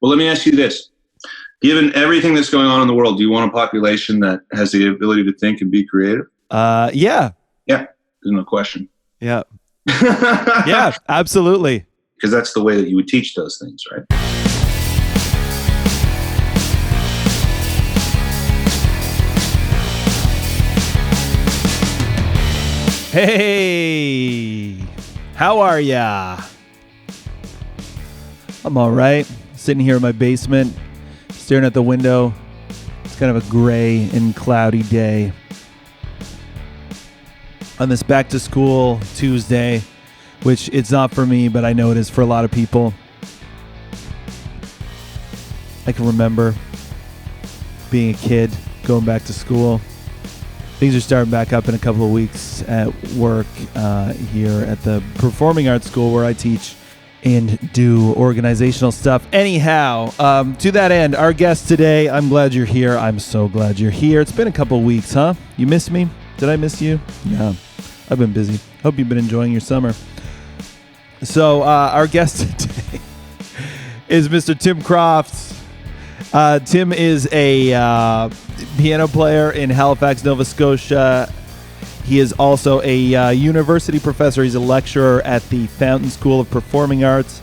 Well, let me ask you this. Given everything that's going on in the world, do you want a population that has the ability to think and be creative? Yeah. Yeah, there's no question. Yeah. Yeah, absolutely. Because that's the way that you would teach those things, right? Hey, how are ya? I'm all right. Sitting here in my basement, staring at the window. It's kind of a gray and cloudy day. On this back to school Tuesday, which it's not for me, but I know it is for a lot of people. I can remember being a kid, going back to school. Things are starting back up in a couple of weeks at work here at the Performing Arts School where I teach and do organizational stuff. Anyhow, to that end, our guest today, I'm glad you're here. I'm so glad you're here. It's been a couple of weeks, huh? You missed me? Did I miss you? Yeah, I've been busy. Hope you've been enjoying your summer. So our guest today is Mr. Tim Crofts. Tim is a piano player in Halifax, Nova Scotia. He is also a university professor. He's a lecturer at the Fountain School of Performing Arts,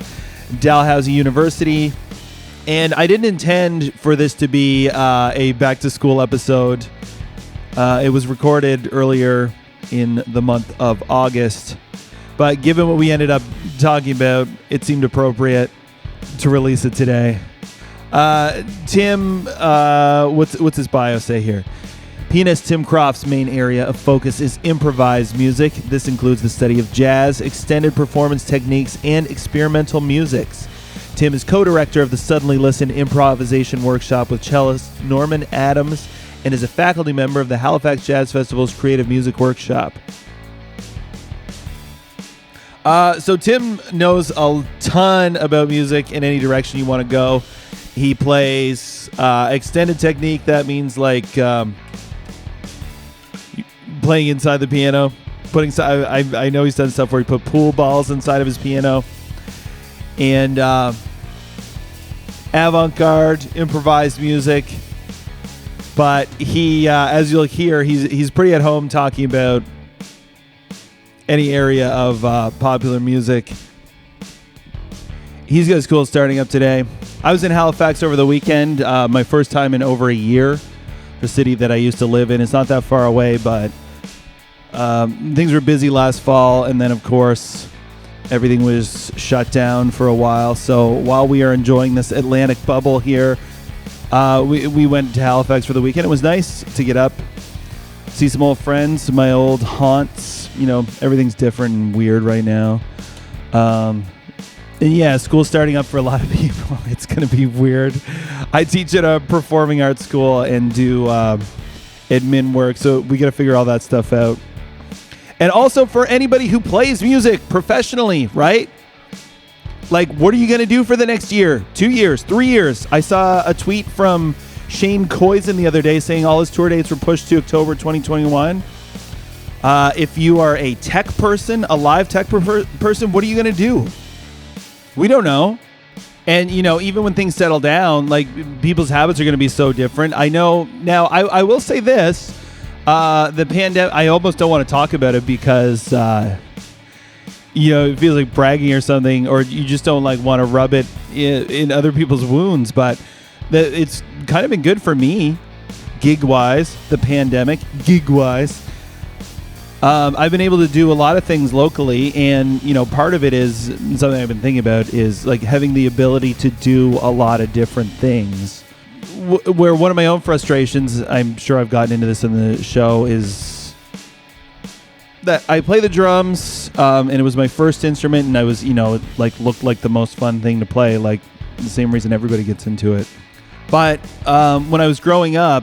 Dalhousie University. And I didn't intend for this to be a back-to-school episode. It was recorded earlier in the month of August. But given what we ended up talking about, it seemed appropriate to release it today. Tim, what's his bio say here? Pianist Tim Crofts' main area of focus is improvised music. This includes the study of jazz, extended performance techniques, and experimental musics. Tim is co-director of the SuddenlyLISTEN improvisation workshop with cellist Norman Adams and is a faculty member of the Halifax Jazz Festival's Creative Music Workshop. So Tim knows a ton about music in any direction you want to go. He plays extended technique. That means like playing inside the piano. I know he's done stuff where he put pool balls inside of his piano. And avant-garde, improvised music. But he, as you'll hear, he's pretty at home talking about any area of popular music. He's got school starting up today. I was in Halifax over the weekend, my first time in over a year. The city that I used to live in. It's not that far away, but things were busy last fall, and then, of course, everything was shut down for a while. So while we are enjoying this Atlantic bubble here, we went to Halifax for the weekend. It was nice to get up, see some old friends, my old haunts. You know, everything's different and weird right now. And yeah, school's starting up for a lot of people. It's going to be weird. I teach at a performing arts school and do admin work, so we got to figure all that stuff out. And also for anybody who plays music professionally, right? Like, what are you going to do for the next year, 2 years, 3 years? I saw a tweet from Shane Coyson the other day saying all his tour dates were pushed to October 2021. If you are a tech person, a live tech person, what are you going to do? We don't know. And, you know, even when things settle down, like, people's habits are going to be so different. I know. Now, I will say this. The pandemic, I almost don't want to talk about it because, you know, it feels like bragging or something, or you just don't, like, want to rub it in other people's wounds. But it's kind of been good for me, gig-wise, the pandemic, gig-wise. I've been able to do a lot of things locally, and, you know, part of it is something I've been thinking about is like having the ability to do a lot of different things. Where one of my own frustrations, I'm sure I've gotten into this in the show, is that I play the drums, and it was my first instrument, and I was, you know, like looked like the most fun thing to play, like the same reason everybody gets into it. But when I was growing up,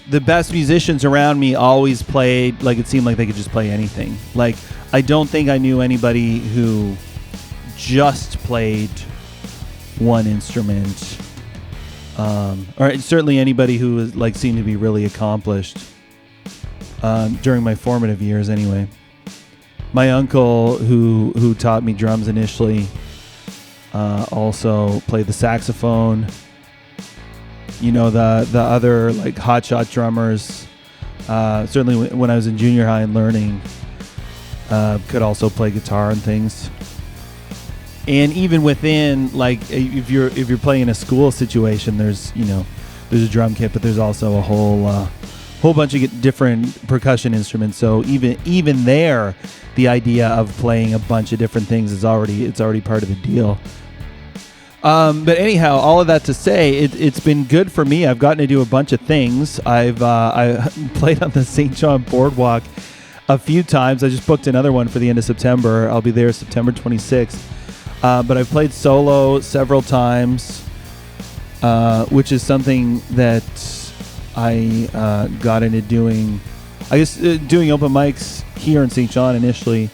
the best musicians around me always played, like, it seemed like they could just play anything. Like, I don't think I knew anybody who just played one instrument, or certainly anybody who was, like, seemed to be really accomplished during my formative years anyway. My uncle, who taught me drums initially, Also played the saxophone. You know, the other like hotshot drummers. Certainly when I was in junior high and learning, could also play guitar and things. And even within, like, if you're playing in a school situation, there's a drum kit, but there's also a whole bunch of different percussion instruments. So even there, the idea of playing a bunch of different things is already part of the deal. But anyhow, all of that to say, it's been good for me. I've gotten to do a bunch of things. I played on the St. John Boardwalk a few times. I just booked another one for the end of September. I'll be there September 26th. But I've played solo several times, which is something that I got into doing. I guess doing open mics here in St. John initially,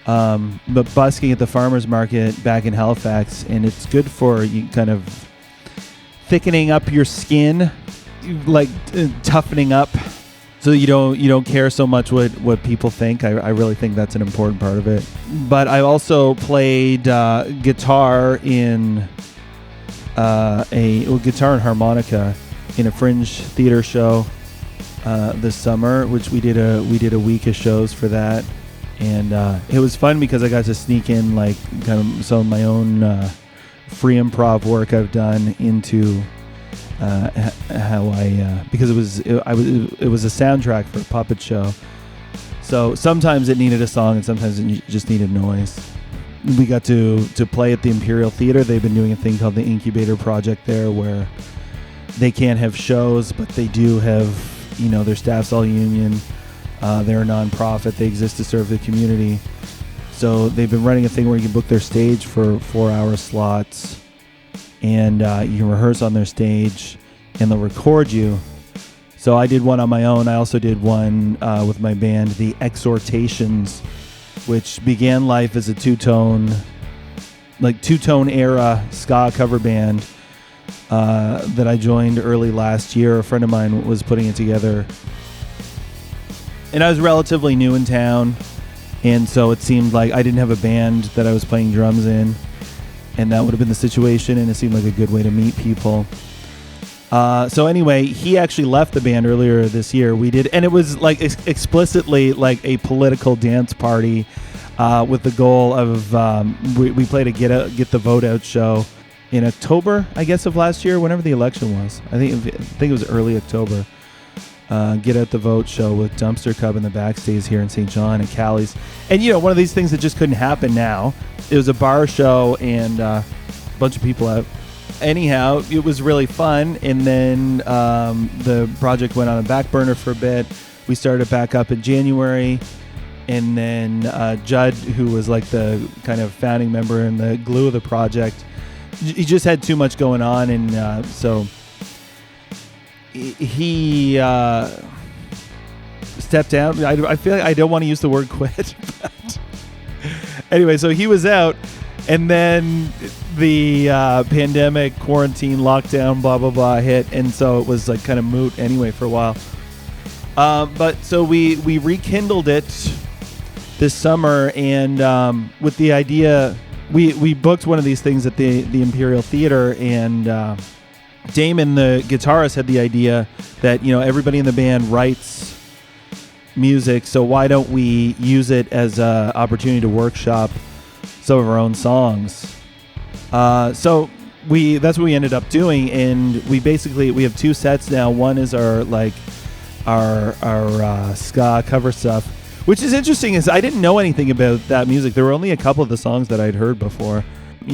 but busking at the farmers market back in Halifax, and it's good for you, kind of thickening up your skin, like toughening up, so you don't care so much what people think. I really think that's an important part of it. But I also played guitar in guitar and harmonica in a fringe theater show this summer, which we did a week of shows for that, and it was fun because I got to sneak in like kind of some of my own free improv work I've done into how because it was a soundtrack for a puppet show. So sometimes it needed a song and sometimes it just needed noise. We got to play at the Imperial Theater. They've been doing a thing called the Incubator Project there, where they can't have shows, but they do have, their staff's all union. They're a non-profit. They exist to serve the community. So they've been running a thing where you can book their stage for 4-hour slots, and you can rehearse on their stage, and they'll record you. So I did one on my own. I also did one with my band, The Exhortations, which began life as a two-tone era ska cover band that I joined early last year. A friend of mine was putting it together, and I was relatively new in town, and so it seemed like I didn't have a band that I was playing drums in, and that would have been the situation, and it seemed like a good way to meet people. So anyway, he actually left the band earlier this year. We did, and it was like explicitly like a political dance party with the goal of we played a get the vote out show in October, I guess, of last year, whenever the election was. I think it was early October. Get out the vote show with Dumpster Cub in the backstays here in St. John and Callie's. And one of these things that just couldn't happen now. It was a bar show and a bunch of people out. Anyhow, it was really fun, and then the project went on a back burner for a bit. We started it back up in January, and then Judd, who was like the kind of founding member and the glue of the project, he just had too much going on, and so he stepped down. I feel like I don't want to use the word quit, but anyway, so he was out, and then the pandemic, quarantine, lockdown, blah, blah, blah hit. And so it was like kind of moot anyway for a while. But so we rekindled it this summer, and with the idea, we booked one of these things at the Imperial Theater, and Damon, the guitarist, had the idea that, everybody in the band writes music, so why don't we use it as an opportunity to workshop some of our own songs. So that's what we ended up doing, and we have two sets now. One is our ska cover stuff, which is interesting. Is I didn't know anything about that music. There were only a couple of the songs that I'd heard before.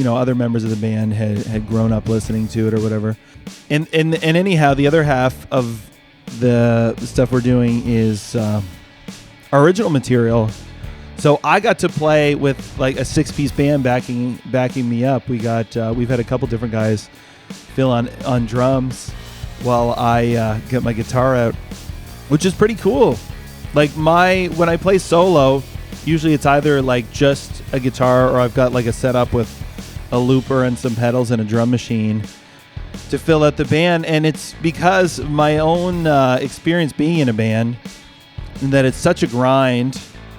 Other members of the band had grown up listening to it or whatever. And anyhow, the other half of the stuff we're doing is our original material. So I got to play with like a 6-piece band backing me up. We've had a couple different guys fill on drums while I get my guitar out, which is pretty cool. Like when I play solo, usually it's either like just a guitar, or I've got like a setup with a looper and some pedals and a drum machine to fill out the band. And it's because of my own experience being in a band, that it's such a grind.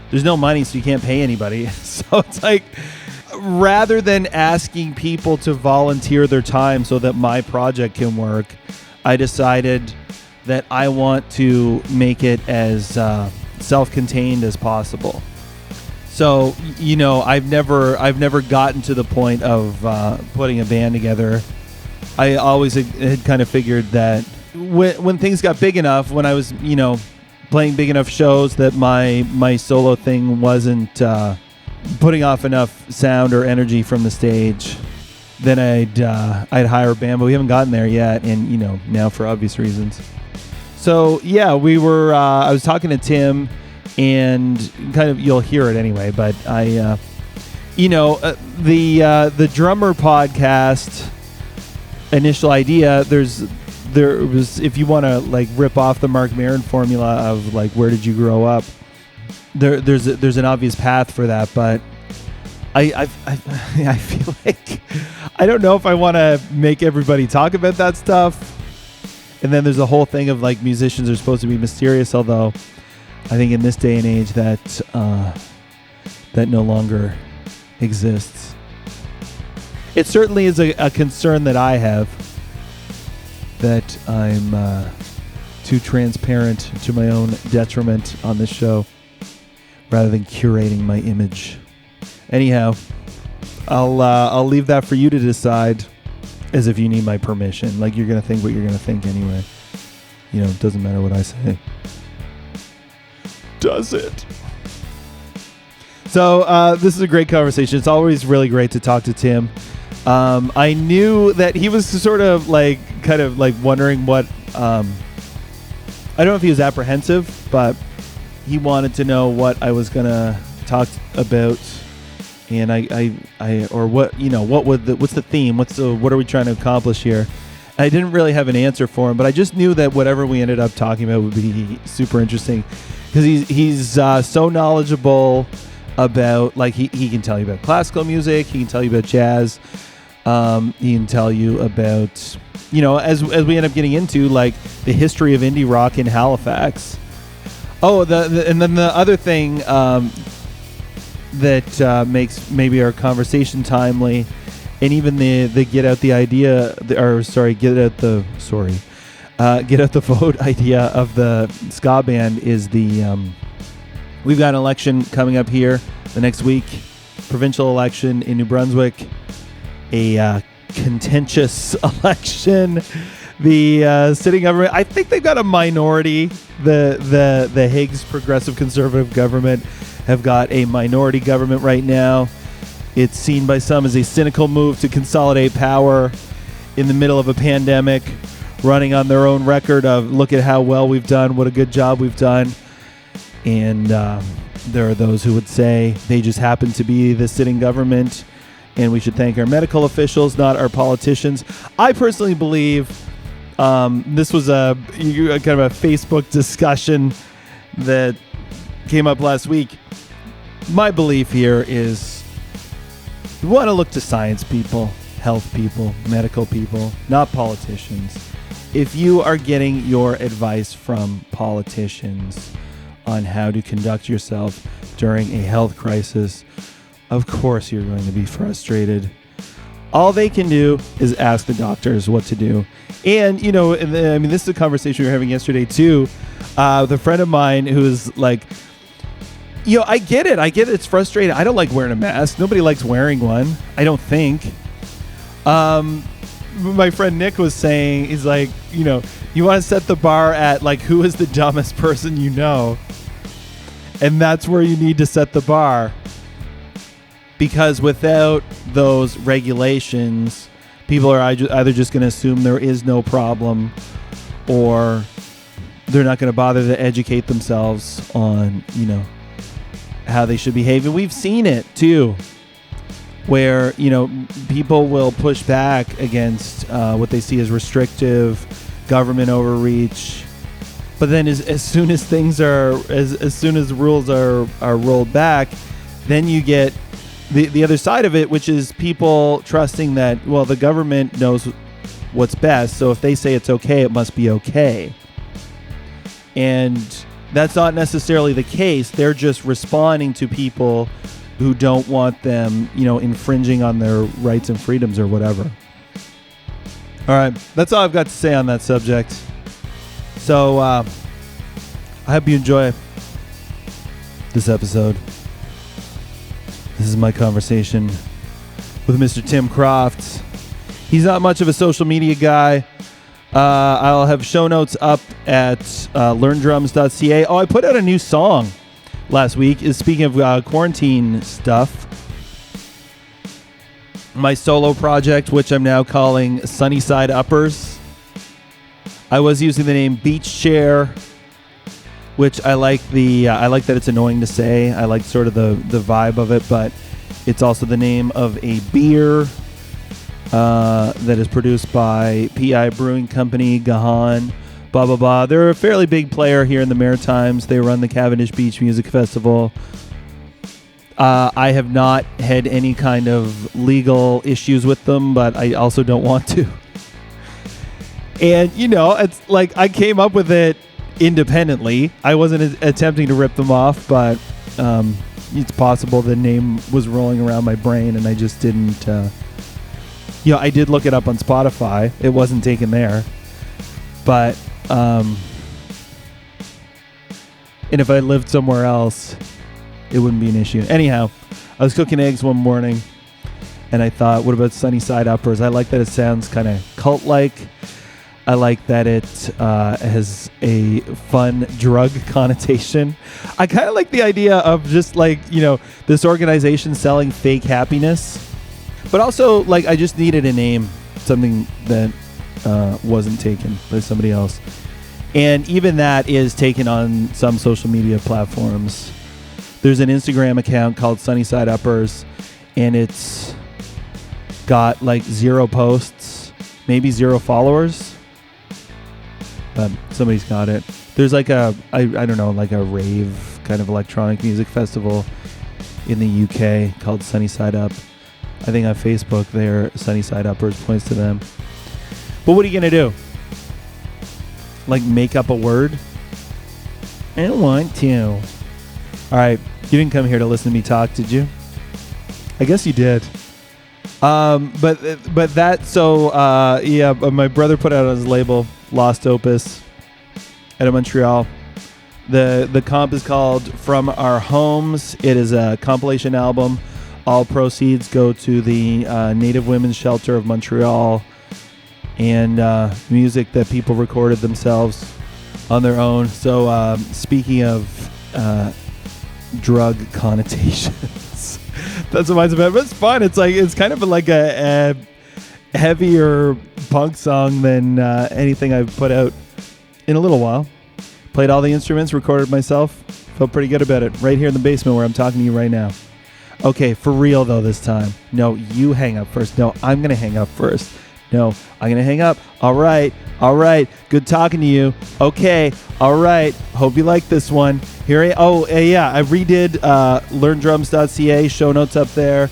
There's no money, so you can't pay anybody. So it's like rather than asking people to volunteer their time so that my project can work, I decided that I want to make it as self-contained as possible. So, I've never gotten to the point of putting a band together. I always had kind of figured that when things got big enough, when I was, playing big enough shows that my solo thing wasn't putting off enough sound or energy from the stage, then I'd hire a band, but we haven't gotten there yet, and now for obvious reasons. So yeah, we were. I was talking to Tim, and kind of you'll hear it anyway. But the drummer podcast initial idea. There was, if you want to like rip off the Mark Maron formula of like where did you grow up, there's an obvious path for that, but I feel like I don't know if I want to make everybody talk about that stuff. And then there's a whole thing of like musicians are supposed to be mysterious, although I think in this day and age that no longer exists. It certainly is a concern that I have, that I'm too transparent to my own detriment on this show rather than curating my image. Anyhow, I'll leave that for you to decide, as if you need my permission. Like, you're going to think what you're going to think anyway. It doesn't matter what I say. Does it? So this is a great conversation. It's always really great to talk to Tim. I knew that he was sort of like, kind of like wondering what, I don't know if he was apprehensive, but he wanted to know what I was going to talk about. And what's the theme? What are we trying to accomplish here? I didn't really have an answer for him, but I just knew that whatever we ended up talking about would be super interesting, because he's so knowledgeable about, like, he can tell you about classical music, he can tell you about jazz, he can tell you about, as we end up getting into, like, the history of indie rock in Halifax. Oh, and then the other thing that makes maybe our conversation timely, and even the get out the vote idea of the ska band is we've got an election coming up here the next week, provincial election in New Brunswick, a contentious election. The sitting government, I think they've got a minority. The Higgs Progressive Conservative government have got a minority government right now. It's seen by some as a cynical move to consolidate power in the middle of a pandemic, running on their own record of, look at how well we've done, what a good job we've done. And there are those who would say they just happen to be the sitting government, and we should thank our medical officials, not our politicians. I personally believe this was a kind of a Facebook discussion that came up last week. My belief here is we want to look to science people, health people, medical people, not politicians. If you are getting your advice from politicians on how to conduct yourself during a health crisis, of course you're going to be frustrated. All they can do is ask the doctors what to do. And, this is a conversation we were having yesterday too. The friend of mine who's like, I get it. It's frustrating. I don't like wearing a mask. Nobody likes wearing one, I don't think. My friend Nick was saying, he's like, you want to set the bar at, like, who is the dumbest person you know? And that's where you need to set the bar. Because without those regulations, people are either just going to assume there is no problem, or they're not going to bother to educate themselves on, how they should behave. And we've seen it too, where, people will push back against what they see as restrictive government overreach. But then as soon as things are, as soon as the rules are rolled back, then you get the other side of it, which is people trusting that, well, the government knows what's best, so if they say it's okay, it must be okay. And that's not necessarily the case. They're just responding to people who don't want them, infringing on their rights and freedoms or whatever. All right, that's all I've got to say on that subject. So I hope you enjoy this episode. This is my conversation with Mr. Tim Crofts. He's not much of a social media guy. I'll have show notes up at learndrums.ca. Oh, I put out a new song last week. Speaking of quarantine stuff, my solo project, which I'm now calling Sunnyside Uppers. I was using the name Beach Chair, which I like I like that it's annoying to say. I like sort of the vibe of it, but it's also the name of a beer that is produced by PI Brewing Company, Gahan, blah, blah, blah. They're a fairly big player here in the Maritimes. They run the Cavendish Beach Music Festival. I have not had any kind of legal issues with them, but I also don't want to. And, it's like I came up with it independently. I wasn't attempting to rip them off, but it's possible the name was rolling around my brain and I just didn't... I did look it up on Spotify. It wasn't taken there. But, and if I lived somewhere else, it wouldn't be an issue. Anyhow, I was cooking eggs one morning, and I thought, what about Sunnyside Uppers? I like that it sounds kind of cult-like. I like that it has a fun drug connotation. I kind of like the idea of just this organization selling fake happiness. But also, I just needed a name, something that wasn't taken by somebody else. And even that is taken on some social media platforms. There's an Instagram account called Sunnyside Uppers, and it's got 0 posts, maybe 0 followers. But somebody's got it. There's I don't know, a rave kind of electronic music festival in the UK called Sunnyside Up. I think on Facebook, their Sunnyside Uppers points to them. But what are you going to do? Make up a word? I don't want to. All right. You didn't come here to listen to me talk, did you? I guess you did. But my brother put out on his label, Lost Opus, out of Montreal. The comp is called From Our Homes. It is a compilation album. All proceeds go to the Native Women's Shelter of Montreal and music that people recorded themselves on their own. So speaking of drug connotations, that's what mine's about. But it's fun. It's kind of like a heavier punk song than anything I've put out in a little while. Played all the instruments, recorded myself. Felt pretty good about it. Right here in the basement where I'm talking to you right now. Okay, for real though this time. No, you hang up first. No, I'm going to hang up first. No, I'm going to hang up. All right. Good talking to you. Okay. All right. Hope you like this one. I redid learndrums.ca, show notes up there.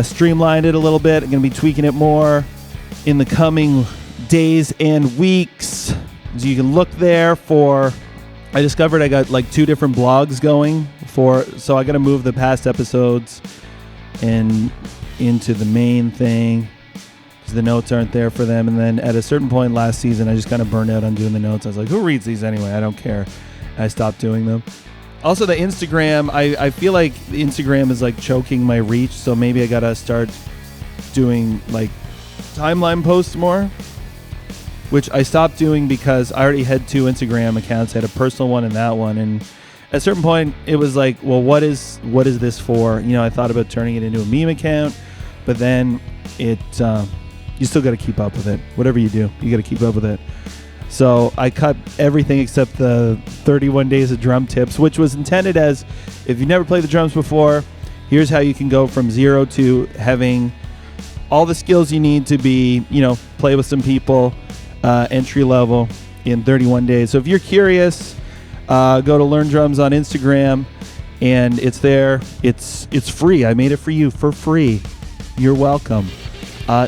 Streamlined it a little bit. I'm going to be tweaking it more in the coming days and weeks. So you can look there for... I discovered I got 2 different blogs going so I got to move the past episodes and into the main thing because the notes aren't there for them. And then at a certain point last season, I just kind of burned out on doing the notes. I was like, who reads these anyway? I don't care. I stopped doing them. Also, the Instagram, I feel like the Instagram is choking my reach, so maybe I got to start doing timeline posts more. Which I stopped doing because I already had 2 Instagram accounts. I had a personal one and that one. And at a certain point, it was well, what is this for? I thought about turning it into a meme account, but then you still got to keep up with it. Whatever you do, you got to keep up with it. So I cut everything except the 31 days of drum tips, which was intended as, if you've never played the drums before, here's how you can go from 0 to having all the skills you need to be, play with some people, entry level in 31 days. So if you're curious, go to Learn Drums on Instagram, and it's there. It's free. I made it for you for free. You're welcome.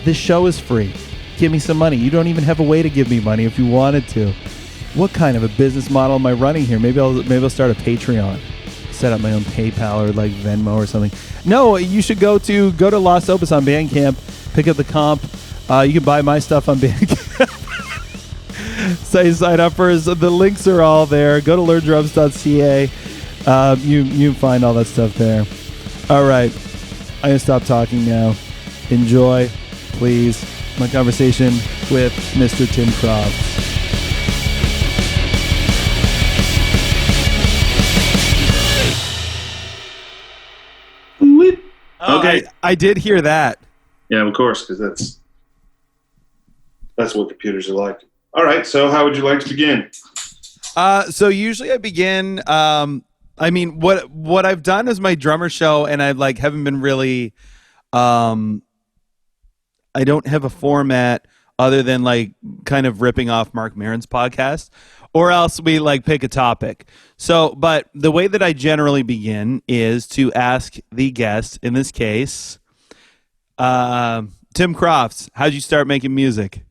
This show is free. Give me some money. You don't even have a way to give me money if you wanted to. What kind of a business model am I running here? Maybe I'll start a Patreon. set up my own PayPal or like Venmo or something. No, you should go to Los Opus on Bandcamp, pick up the comp. You can buy my stuff on Bandcamp. So you sign up for the links are all there. Go to learndrums.ca. You can find all that stuff there. All right, I'm gonna stop talking now. Enjoy, please, my conversation with Mr. Tim Crofts. Okay. I did hear that. Yeah, of course, because that's what computers are like. All right, so how would you like to begin? So usually I begin. I mean, what I've done is my drummer show, and I haven't been really. I don't have a format other than kind of ripping off Mark Maron's podcast, or else we pick a topic. So, but the way that I generally begin is to ask the guest, in this case, Tim Crofts, how'd you start making music?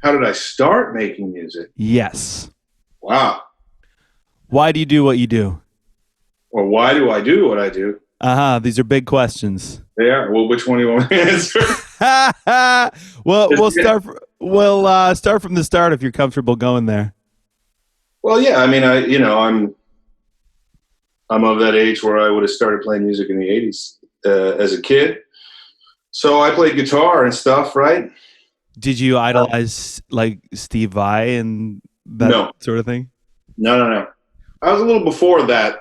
How did I start making music? Yes. Wow. Why do you do what you do? Or why do I do what I do? These are big questions. They are. Well, which one do you want me to answer? Well, we'll start from the start if you're comfortable going there. Well, yeah. I mean, I'm of that age where I would have started playing music in the 80s as a kid. So I played guitar and stuff, right? Did you idolize Steve Vai and that sort of thing? No. I was a little before that.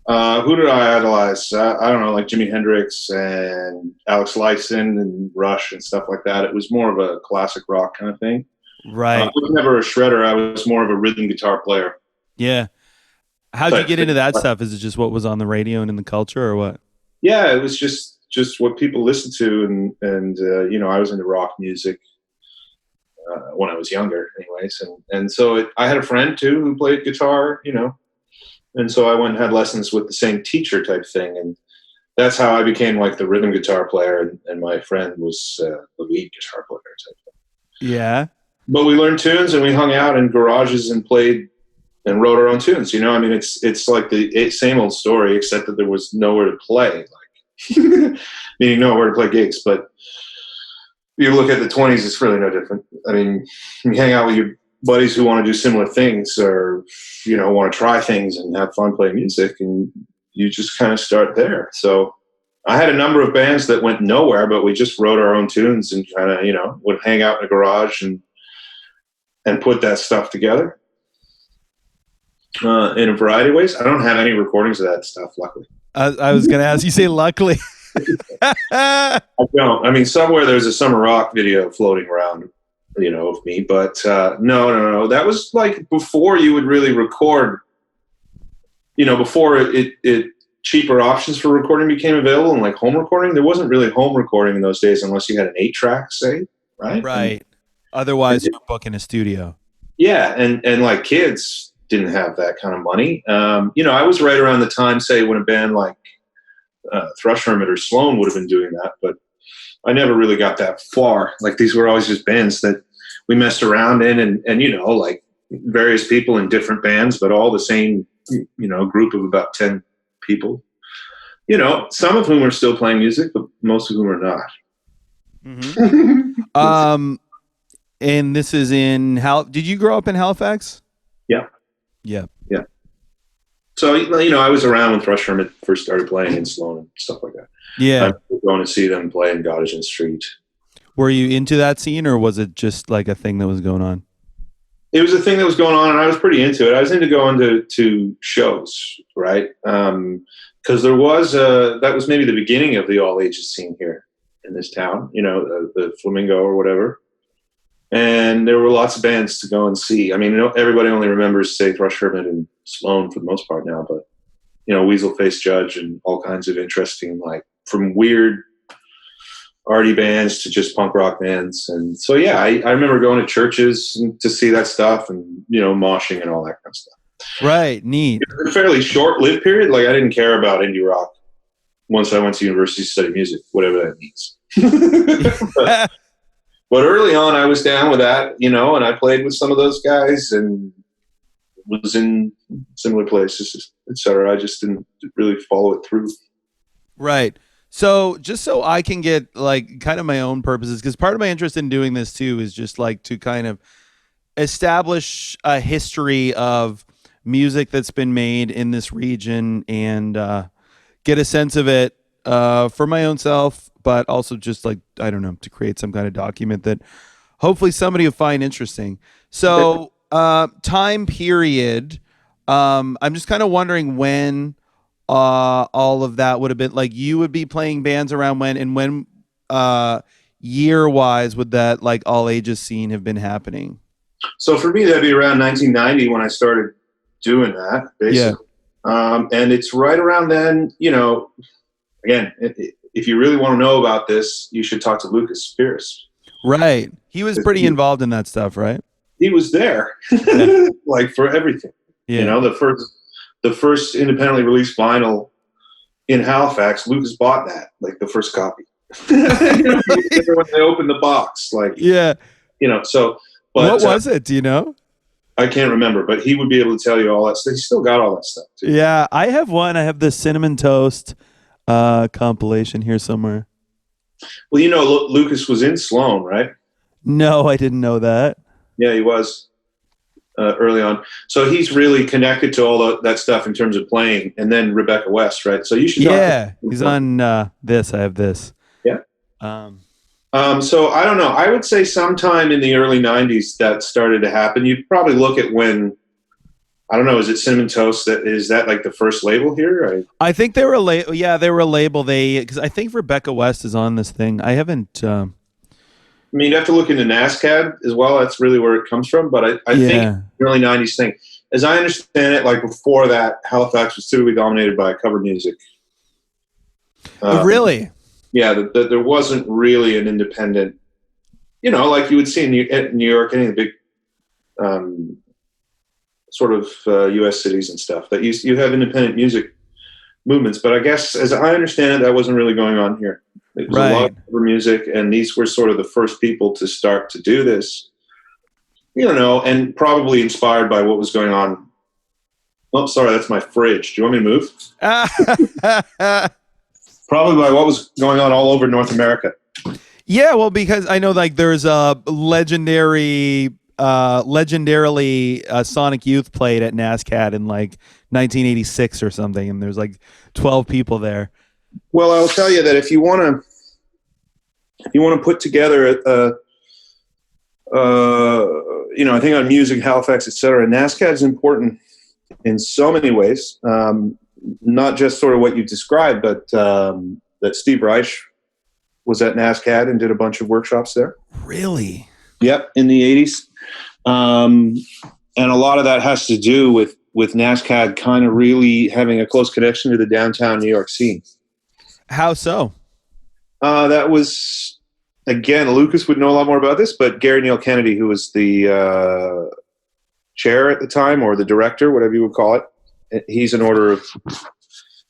Who did I idolize? I don't know, like Jimi Hendrix and Alex Lifeson and Rush and stuff like that. It was more of a classic rock kind of thing. Right. I was never a shredder. I was more of a rhythm guitar player. Yeah. How'd you get into that stuff? Is it just what was on the radio and in the culture, or what? Yeah, it was just what people listened to, and I was into rock music when I was younger, anyways, and so I had a friend too who played guitar, and so I went and had lessons with the same teacher type thing, and that's how I became the rhythm guitar player, and my friend was the lead guitar player type thing. Yeah. But we learned tunes and we hung out in garages and played and wrote our own tunes. I mean, it's like the same old story, except that there was nowhere to play. Meaning nowhere to play gigs, but you look at the 20s, it's really no different. I mean, you hang out with your buddies who want to do similar things, or want to try things and have fun playing music, and you just kind of start there. So I had a number of bands that went nowhere, but we just wrote our own tunes and kind of would hang out in a garage and put that stuff together in a variety of ways. I don't have any recordings of that stuff, luckily. I was going to ask you, say luckily. I don't. I mean, somewhere there's a Summer Rock video floating around, of me. But no. That was before you would really record. Before it cheaper options for recording became available, and home recording. There wasn't really home recording in those days unless you had an 8-track, say, right? Right. Otherwise, you're booking a studio. Yeah, and kids didn't have that kind of money. I was right around the time, say, when a band like Thrush Hermit or Sloan would have been doing that, but I never really got that far. These were always just bands that we messed around in, and various people in different bands, but all the same, group of about 10 people. Some of whom are still playing music, but most of whom are not. Mm-hmm. And this is in did you grow up in Halifax? Yeah. Yeah. So, I was around when Thrush Hermit first started playing in Sloan and stuff like that. Yeah. I was going to see them play in Gottingen Street. Were you into that scene, or was it just a thing that was going on? It was a thing that was going on, and I was pretty into it. I was into going to shows, right? Because there was that was maybe the beginning of the all ages scene here in this town, the Flamingo or whatever. And there were lots of bands to go and see. I mean, everybody only remembers, say, Thrush Hermit and Sloan for the most part now, but Weasel Face Judge and all kinds of interesting, from weird arty bands to just punk rock bands. And so, yeah, I remember going to churches to see that stuff and, moshing and all that kind of stuff. Right. Neat. It was a fairly short-lived period. I didn't care about indie rock once I went to university to study music, whatever that means. But early on, I was down with that, and I played with some of those guys, and was in similar places, etc. I just didn't really follow it through. Right. So just so I can get like kind of my own purposes, because part of my interest in doing this too is just like to kind of establish a history of music that's been made in this region and get a sense of it for my own self, but also just like, I don't know, to create some kind of document that hopefully somebody will find interesting. So time period, I'm just kind of wondering when all of that would have been, like, you would be playing bands around when, and when year wise would that like all ages scene have been happening? So for me, that'd be around 1990 when I started doing that, basically. Yeah. And it's right around then, you know, again, if you really want to know about this, you should talk to Lucas Spears. Right. He was pretty involved in that stuff, right? He was there, like for everything. Yeah. You know, the first independently released vinyl in Halifax, Lucas bought that, like the first copy. You know, when they opened the box, like, yeah, you know, so. But, what was it? Do you know? I can't remember, but he would be able to tell you all that stuff. He still got all that stuff, too. Yeah, I have one. I have the Cinnamon Toast compilation here somewhere. Well, you know, Lucas was in Sloan, right? No, I didn't know that. Yeah, he was early on. So he's really connected to all that stuff in terms of playing. And then Rebecca West, right? So you should talk to he's on this. I have this. Yeah. So I don't know. I would say sometime in the early 90s that started to happen. You'd probably look at when, I don't know, is it Cinnamon Toast? Is that like the first label here? I think they were a label. Yeah, they were a label. Because I think Rebecca West is on this thing. I haven't. I mean, you'd have to look into NASCAD as well. That's really where it comes from. But I think early 90s thing. As I understand it, like before that, Halifax was typically dominated by cover music. Really? Yeah, there wasn't really an independent, you know, like you would see in New York, any of the big sort of U.S. cities and stuff, that you have independent music movements. But I guess, as I understand it, that wasn't really going on here. It was a lot of cover music, and these were sort of the first people to start to do this, you know, and probably inspired by what was going on. Oh, sorry, that's my fridge. Do you want me to move? Probably by what was going on all over North America. Yeah, well, because I know like there's a legendarily Sonic Youth played at NASCAD in like 1986 or something, and there's like 12 people there. Well, I'll tell you that if you want to put together you know, I think on music, Halifax, etc., NASCAD is important in so many ways. Not just sort of what you described, but that Steve Reich was at NASCAD and did a bunch of workshops there. Really? Yep, in the 80s. And a lot of that has to do with NASCAD kind of really having a close connection to the downtown New York scene. How so? That was, again, Lucas would know a lot more about this, but Gary Neal Kennedy, who was the chair at the time, or the director, whatever you would call it, he's an order of,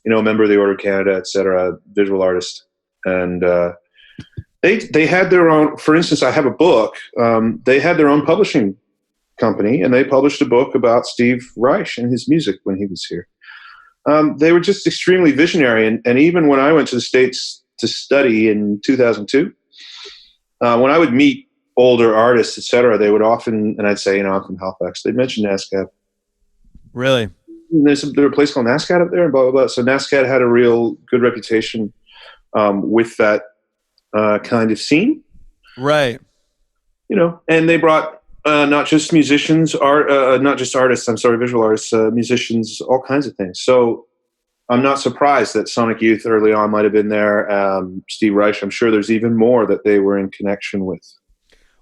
you know, a member of the Order of Canada, et cetera, visual artist. And they had their own, for instance, I have a book. They had their own publishing company, and they published a book about Steve Reich and his music when he was here. They were just extremely visionary. And even when I went to the States to study in 2002, when I would meet older artists, et cetera, they would often, and I'd say, you know, I'm from Halifax, they'd mention NASCAD. Really? There's a place called NASCAD up there, and blah, blah, blah. So NASCAD had a real good reputation with that kind of scene. Right. You know, and they brought not just musicians, not just artists, visual artists, musicians, all kinds of things. So I'm not surprised that Sonic Youth early on might have been there. Steve Reich, I'm sure there's even more that they were in connection with.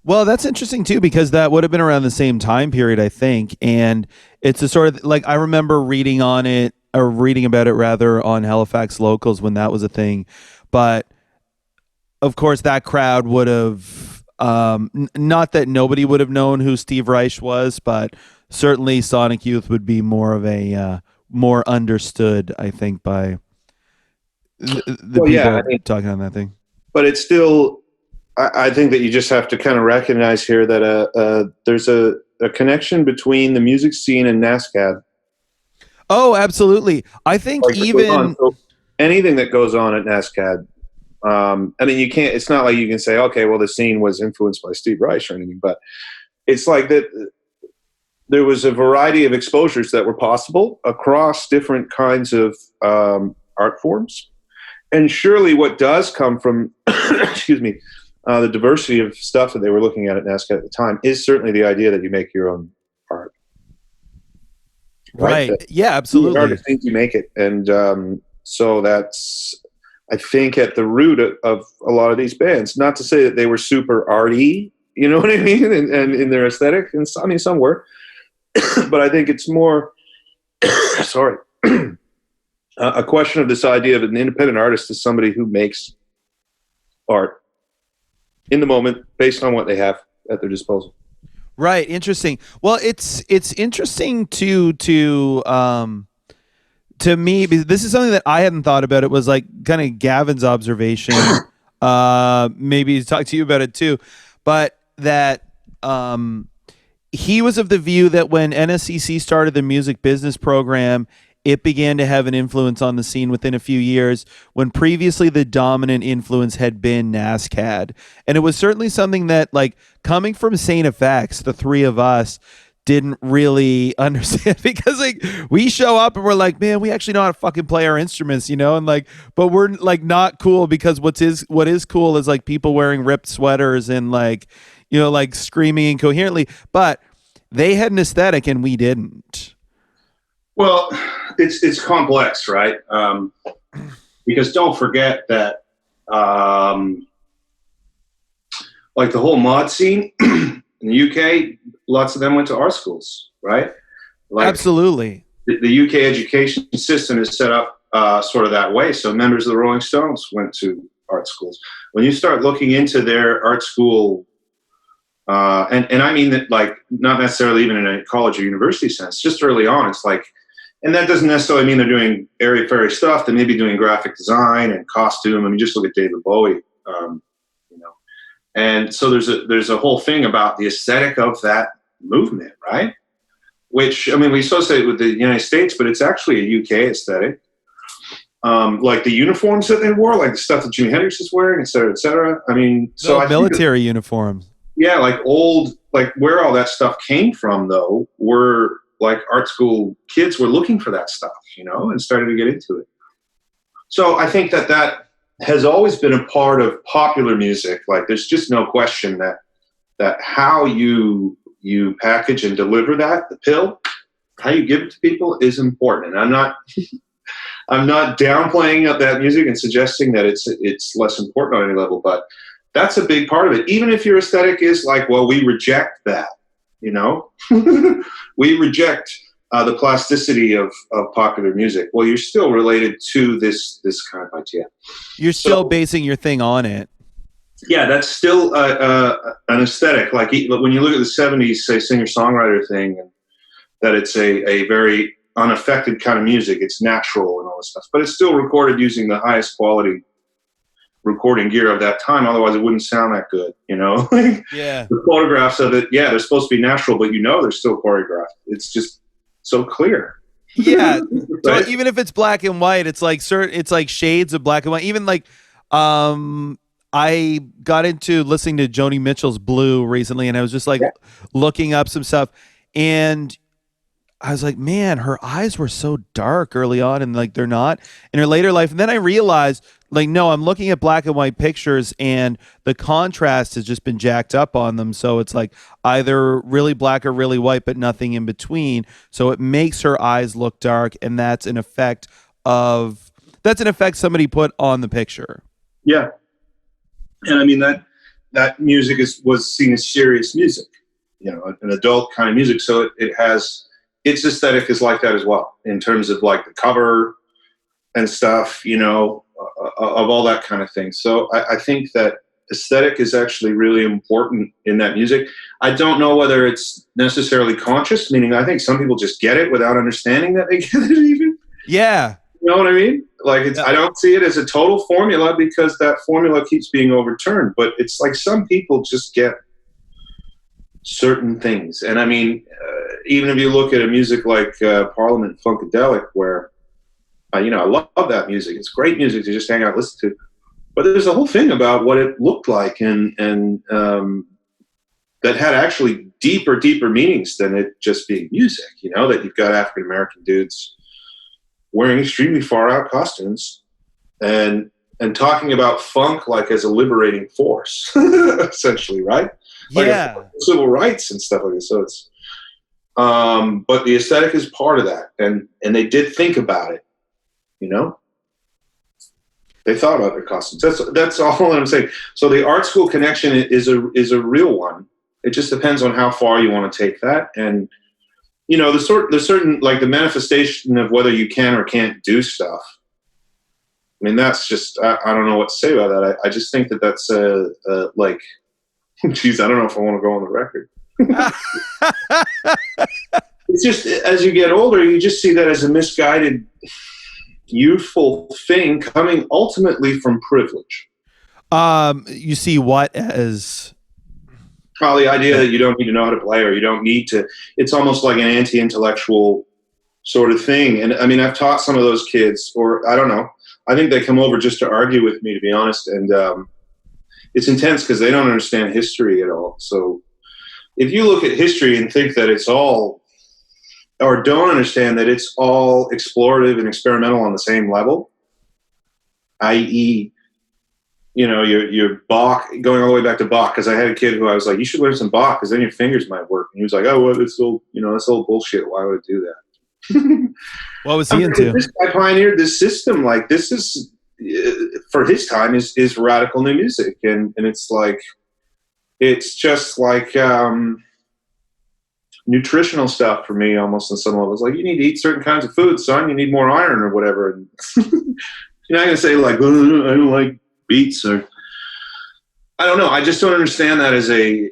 Well, that's interesting too, because that would have been around the same time period, I think. And it's a sort of like, I remember reading about it rather on Halifax Locals when that was a thing. But of course, that crowd would have, not that nobody would have known who Steve Reich was, but certainly Sonic Youth would be more of a, more understood, I think, by the people talking on that thing. But it's still, I think that you just have to kind of recognize here that there's a connection between the music scene and NASCAD. Oh, absolutely. I think even so anything that goes on at NASCAD, I mean, you can't. It's not like you can say, okay, well, the scene was influenced by Steve Reich or anything, but it's like that. There was a variety of exposures that were possible across different kinds of art forms, and surely what does come from, excuse me, the diversity of stuff that they were looking at NASCAD at the time is certainly the idea that you make your own art. Right. Yeah, absolutely. The artist thinks you make it. And so that's, I think, at the root of a lot of these bands. Not to say that they were super arty, you know what I mean? And in their aesthetic. And I mean, some were. But I think it's more, sorry, a question of this idea of an independent artist is somebody who makes art in the moment based on what they have at their disposal. Right. Interesting. Well, it's interesting to me, because this is something that I hadn't thought about. It was like kind of Gavin's observation. Maybe talk to you about it too, but that he was of the view that when NSCC started the music business program, it began to have an influence on the scene within a few years, when previously the dominant influence had been NASCAD. And it was certainly something that, like, coming from Saint FX, the three of us didn't really understand, because like we show up and we're like, man, we actually know how to fucking play our instruments, you know? And like, but we're like not cool, because what is cool is like people wearing ripped sweaters and like, you know, like screaming incoherently, but they had an aesthetic and we didn't. Well, it's complex, right? Because don't forget that, like the whole mod scene in the UK, lots of them went to art schools, right? Like, absolutely. The UK education system is set up sort of that way. So members of the Rolling Stones went to art schools. When you start looking into their art school, and I mean that, like, not necessarily even in a college or university sense, just early on, it's like, and that doesn't necessarily mean they're doing airy-fairy stuff. They may be doing graphic design and costume. I mean, just look at David Bowie, you know. And so there's a whole thing about the aesthetic of that movement, right? Which, I mean, we associate with the United States, but it's actually a UK aesthetic. Like the uniforms that they wore, like the stuff that Jimi Hendrix is wearing, et cetera, et cetera. I mean, so military uniforms. Yeah, like old, like where all that stuff came from, though, were like art school kids were looking for that stuff, you know, and started to get into it. So I think that has always been a part of popular music. Like, there's just no question that how you package and deliver that, the pill, how you give it to people is important. And I'm not downplaying that music and suggesting that it's less important on any level, but that's a big part of it. Even if your aesthetic is like, well, we reject that, you know, we reject the plasticity of popular music. Well, you're still related to this kind of idea. You're still basing your thing on it. Yeah, that's still an aesthetic. Like when you look at the 70s, say, singer-songwriter thing, and that it's a very unaffected kind of music. It's natural and all this stuff. But it's still recorded using the highest quality recording gear of that time, otherwise it wouldn't sound that good, you know. Yeah, the photographs of it, yeah, they're supposed to be natural, but you know they're still choreographed. It's just so clear. Yeah. Right? So even if it's black and white, it's like shades of black and white. Even like I got into listening to Joni Mitchell's Blue recently, and I was just like looking up some stuff, and I was like, man, her eyes were so dark early on, and like they're not in her later life. And then I realized, like, no, I'm looking at black and white pictures, and the contrast has just been jacked up on them. So it's like either really black or really white, but nothing in between. So it makes her eyes look dark, and that's an effect somebody put on the picture. Yeah, and I mean that music was seen as serious music, you know, an adult kind of music. So it has. Its aesthetic is like that as well, in terms of like the cover and stuff, you know, of all that kind of thing. So I think that aesthetic is actually really important in that music. I don't know whether it's necessarily conscious, meaning I think some people just get it without understanding that they get it even. Yeah. You know what I mean? Like, I don't see it as a total formula because that formula keeps being overturned. But it's like some people just get certain things. And I mean, even if you look at a music like Parliament Funkadelic, where, I love that music. It's great music to just hang out and listen to. But there's a whole thing about what it looked like and that had actually deeper meanings than it just being music, that you've got African-American dudes wearing extremely far out costumes and talking about funk like as a liberating force, essentially, right? Like civil rights and stuff like this. So it's, but the aesthetic is part of that. And they did think about it, They thought about their costumes. That's all I'm saying. So the art school connection is a real one. It just depends on how far you want to take that. And, the certain, like the manifestation of whether you can or can't do stuff. I mean, that's just, I don't know what to say about that. I just think that's like, geez, I don't know if I want to go on the record. It's just, as you get older, you just see that as a misguided, youthful thing coming ultimately from privilege. You see what as... Probably the idea that you don't need to know how to play, or you don't need to. It's almost like an anti-intellectual sort of thing. And I mean, I've taught some of those kids, or I don't know. I think they come over just to argue with me, to be honest. And it's intense because they don't understand history at all. So if you look at history and think that it's all, or don't understand that it's all explorative and experimental on the same level, i.e., your Bach, going all the way back to Bach, because I had a kid who I was like, you should learn some Bach because then your fingers might work. And he was like, oh, well, it's old, that's old bullshit. Why would I do that? What was he into? This guy pioneered this system. Like, this is, for his time, is radical new music. And it's like, it's just like nutritional stuff for me, almost on some level. It's like, you need to eat certain kinds of food, son. You need more iron or whatever. And you're not going to say, like, I don't like beats, or I don't know. I just don't understand that as I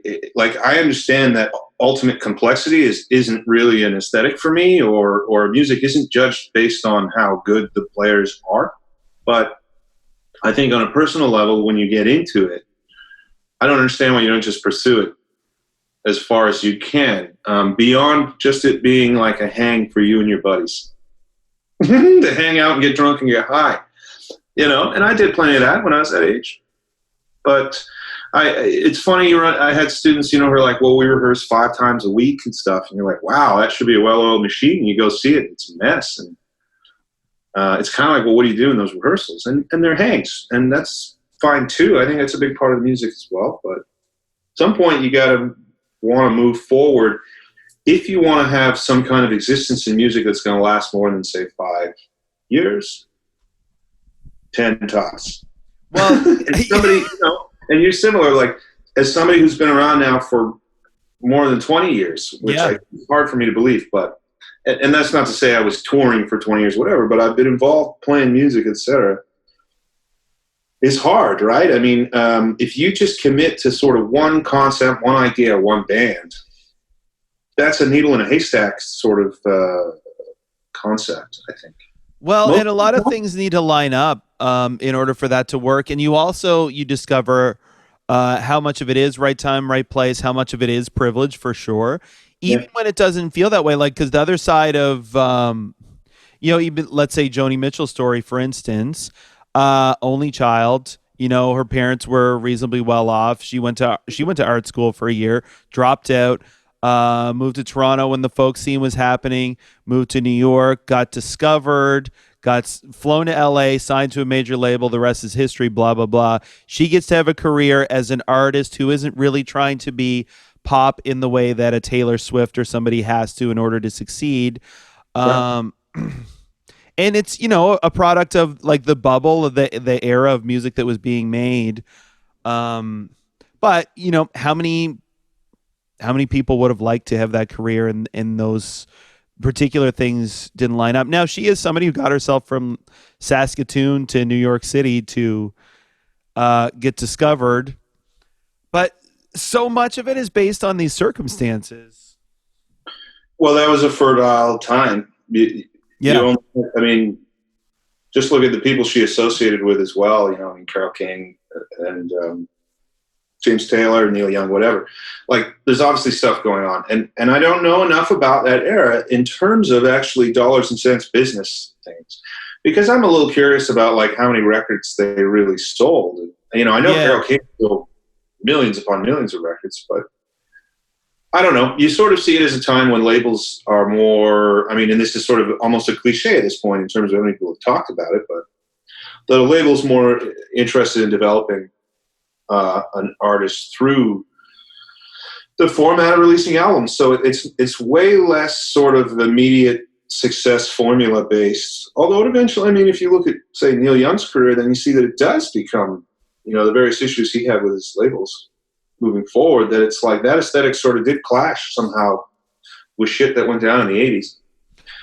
understand that ultimate complexity isn't really an aesthetic for me, or music isn't judged based on how good the players are. But I think on a personal level, when you get into it, I don't understand why you don't just pursue it as far as you can, beyond just it being like a hang for you and your buddies to hang out and get drunk and get high. And I did plenty of that when I was that age. But it's funny, I had students, who are like, well, we rehearse 5 times a week and stuff. And you're like, wow, that should be a well-oiled machine. And you go see it, it's a mess. And it's kind of like, well, what do you do in those rehearsals? And they're hangs. And that's fine, too. I think that's a big part of music as well. But at some point, you got to want to move forward if you want to have some kind of existence in music that's going to last more than, say, 5 years. 10 tops. Well, and somebody, and you're similar, like, as somebody who's been around now for more than 20 years, which is hard for me to believe, but, and that's not to say I was touring for 20 years, whatever, but I've been involved playing music, etc. It's hard, right? I mean, if you just commit to sort of one concept, one idea, one band, that's a needle in a haystack sort of concept, I think. Well, and a lot of things need to line up in order for that to work. And you discover how much of it is right time, right place, how much of it is privilege, for sure. Even when it doesn't feel that way, like, because the other side of, even let's say Joni Mitchell's story, for instance, only child, her parents were reasonably well off. She went to art school for a year, dropped out. Moved to Toronto when the folk scene was happening, moved to New York, got discovered, got flown to LA, signed to a major label. The rest is history, blah, blah, blah. She gets to have a career as an artist who isn't really trying to be pop in the way that a Taylor Swift or somebody has to in order to succeed. And it's, a product of like the bubble of the era of music that was being made. But, how many people would have liked to have that career and those particular things didn't line up? Now, she is somebody who got herself from Saskatoon to New York City to get discovered. But so much of it is based on these circumstances. Well, that was a fertile time. I mean, just look at the people she associated with as well. You know, I mean, Carole King and James Taylor, Neil Young, whatever. Like, there's obviously stuff going on, and I don't know enough about that era in terms of actually dollars and cents business things, because I'm a little curious about like how many records they really sold. You know, I know Carole King sold millions upon millions of records, but I don't know. You sort of see it as a time when labels are more, I mean, and this is sort of almost a cliche at this point in terms of how many people have talked about it, but the label's more interested in developing an artist through the format of releasing albums. So it's way less sort of immediate success formula based. Although eventually, I mean, if you look at, say, Neil Young's career, then you see that it does become, you know, the various issues he had with his labels moving forward, that it's like that aesthetic sort of did clash somehow with shit that went down in the 80s.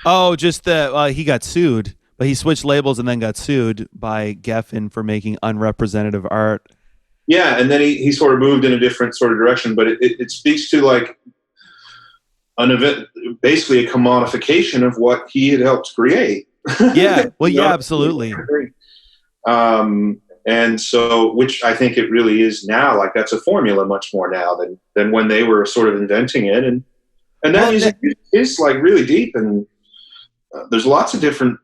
Oh, just that he got sued, but he switched labels and then got sued by Geffen for making unrepresentative art. Yeah, and then he sort of moved in a different sort of direction, but it speaks to like an event, basically a commodification of what he had helped create. Yeah, well, yeah, absolutely. And so, which I think it really is now, like that's a formula much more now than when they were sort of inventing it. And that music is like really deep, and there's lots of different,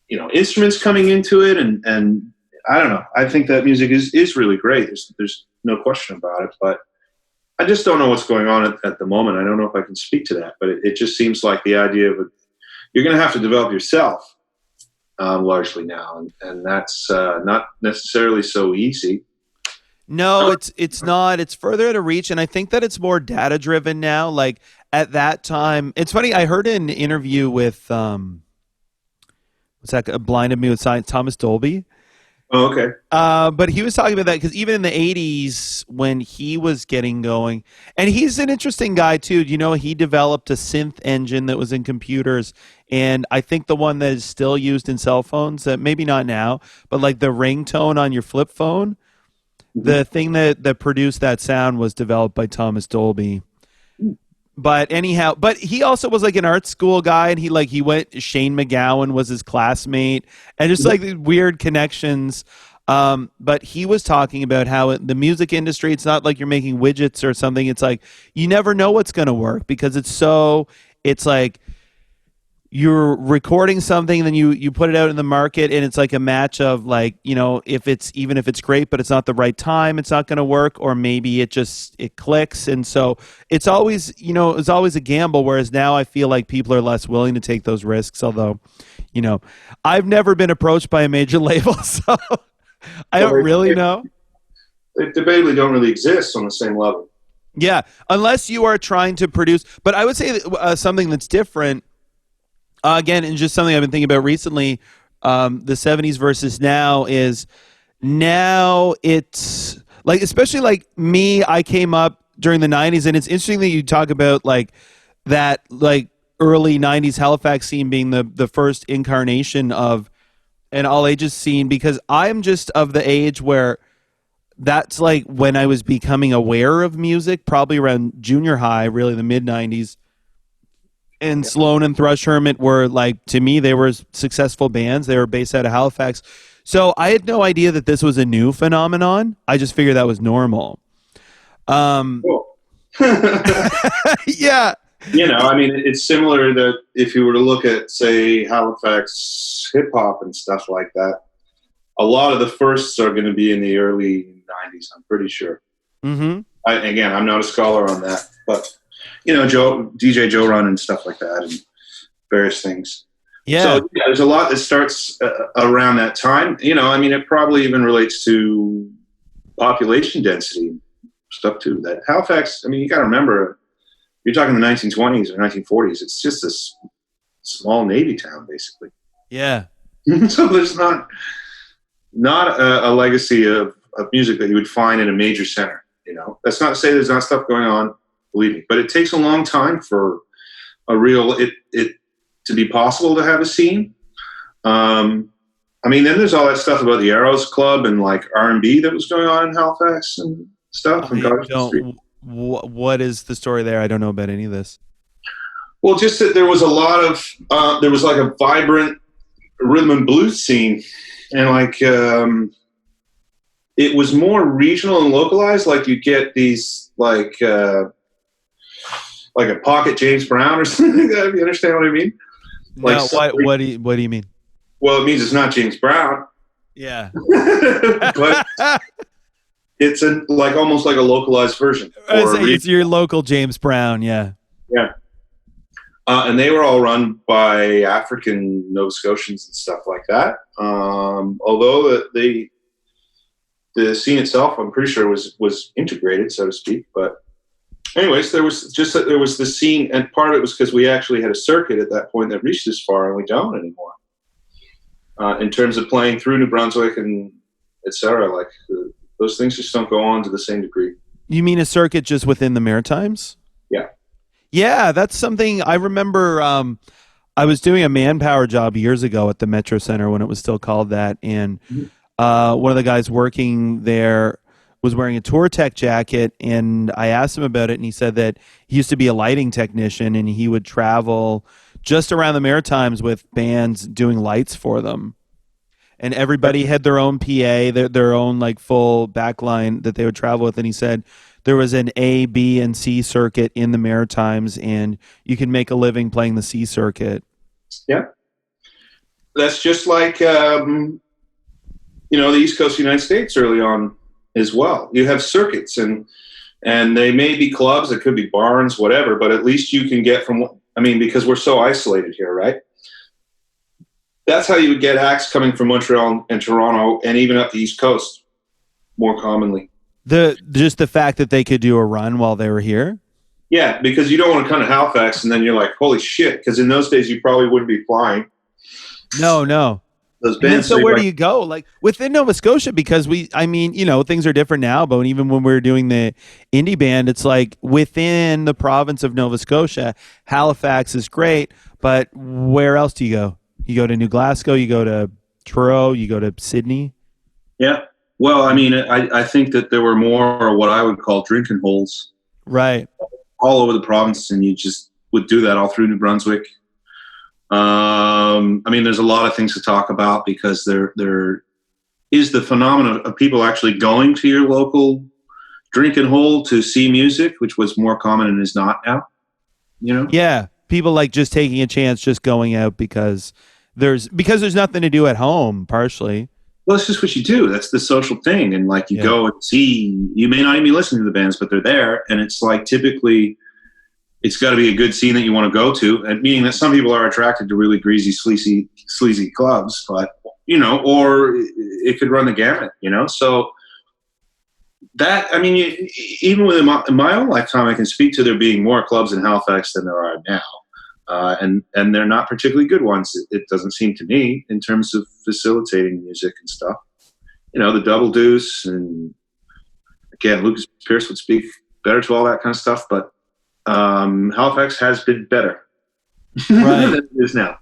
you know, instruments coming into it, and I don't know. I think that music is really great. There's no question about it, but I just don't know what's going on at the moment. I don't know if I can speak to that, but it just seems like the idea of you're going to have to develop yourself largely now, and that's not necessarily so easy. No, it's not. It's further to reach, and I think that it's more data driven now. Like at that time, it's funny. I heard an interview with what's that? Blinded Me with Science, Thomas Dolby. Oh, okay. But he was talking about that because even in the 80s when he was getting going, and he's an interesting guy too. You know, he developed a synth engine that was in computers, and I think the one that is still used in cell phones, that maybe not now, but like the ringtone on your flip phone, the thing that produced that sound was developed by Thomas Dolby. But anyhow, but he also was like an art school guy, and he went, Shane McGowan was his classmate, and just like these weird connections. But he was talking about how the music industry, it's not like you're making widgets or something. It's like you never know what's going to work because it's like you're recording something, then you put it out in the market, and it's like a match of like, you know, even if it's great, but it's not the right time, it's not going to work, or maybe it clicks. And so it's always a gamble. Whereas now I feel like people are less willing to take those risks. Although, you know, I've never been approached by a major label, so I don't really know. They debatably don't really exist on the same level. Yeah, unless you are trying to produce. But I would say that, something that's different. Again, and just something I've been thinking about recently, the 70s versus now is now it's like, especially like me, I came up during the 90s, and it's interesting that you talk about like that, like early 90s Halifax scene being the first incarnation of an all ages scene, because I'm just of the age where that's like when I was becoming aware of music, probably around junior high, really the mid 90s. And Sloan and Thrush Hermit were like, to me, they were successful bands. They were based out of Halifax. So I had no idea that this was a new phenomenon. I just figured that was normal. Cool. Yeah. You know, I mean, it's similar that if you were to look at, say, Halifax hip hop and stuff like that, a lot of the firsts are going to be in the early 90s, I'm pretty sure. Mm-hmm. Again, I'm not a scholar on that, but you know, DJ Joe Run and stuff like that, and various things. Yeah. So yeah, there's a lot that starts around that time. You know, I mean, it probably even relates to population density stuff too. That Halifax, I mean, you got to remember, you're talking the 1920s or 1940s. It's just this small Navy town, basically. Yeah. So there's not a legacy of music that you would find in a major center. You know, that's not to say there's not stuff going on. Believe me, but it takes a long time for it to be possible to have a scene. I mean, then there's all that stuff about the Arrows Club and like R&B that was going on in Halifax and stuff. What is the story there? I don't know about any of this. Well, just that there was a lot of there was like a vibrant rhythm and blues scene, and like it was more regional and localized. Like you get these like a pocket James Brown or something. If you understand what I mean? Like no, what do you mean? Well, it means it's not James Brown. Yeah. But it's like almost like a localized version. It's your local James Brown, yeah. Yeah. And they were all run by African Nova Scotians and stuff like that. Although the scene itself, I'm pretty sure was integrated, so to speak. But anyways, there was the scene, and part of it was because we actually had a circuit at that point that reached this far, and we don't anymore. In terms of playing through New Brunswick and et cetera, like those things just don't go on to the same degree. You mean a circuit just within the Maritimes? Yeah. Yeah, that's something I remember. I was doing a manpower job years ago at the Metro Center when it was still called that, and one of the guys working there was wearing a tour tech jacket, and I asked him about it, and he said that he used to be a lighting technician, and he would travel just around the Maritimes with bands doing lights for them. And everybody had their own PA, their own like full backline that they would travel with. And he said there was an A, B, and C circuit in the Maritimes, and you can make a living playing the C circuit. Yeah. That's just like, the East Coast of the United States early on as well. You have circuits, and they may be clubs, it could be barns, whatever, but at least you can get because we're so isolated here, right? That's how you would get acts coming from Montreal and Toronto and even up the East Coast more commonly. Just the fact that they could do a run while they were here? Yeah, because you don't want to come to Halifax and then you're like, holy shit, because in those days you probably wouldn't be flying. No. Those bands. So where do you go? Like within Nova Scotia, because things are different now, but even when we were doing the indie band, it's like within the province of Nova Scotia, Halifax is great, but where else do you go? You go to New Glasgow, you go to Truro, you go to Sydney? Yeah. Well, I think that there were more what I would call drinking holes. Right. All over the province, and you just would do that all through New Brunswick. There's a lot of things to talk about because there is the phenomenon of people actually going to your local drinking hole to see music, which was more common and is not now. Yeah. People like just taking a chance, just going out because there's nothing to do at home, partially. Well, it's just what you do. That's the social thing. And like you go and see, you may not even be listening to the bands, but they're there. And it's like typically it's got to be a good scene that you want to go to. And meaning that some people are attracted to really greasy, sleazy clubs, but, or it could run the gamut, So that, even within my own lifetime, I can speak to there being more clubs in Halifax than there are now. And they're not particularly good ones, it doesn't seem to me, in terms of facilitating music and stuff. The Double Deuce, and again, Lucas Pierce would speak better to all that kind of stuff, but Halifax has been better right. than it is now.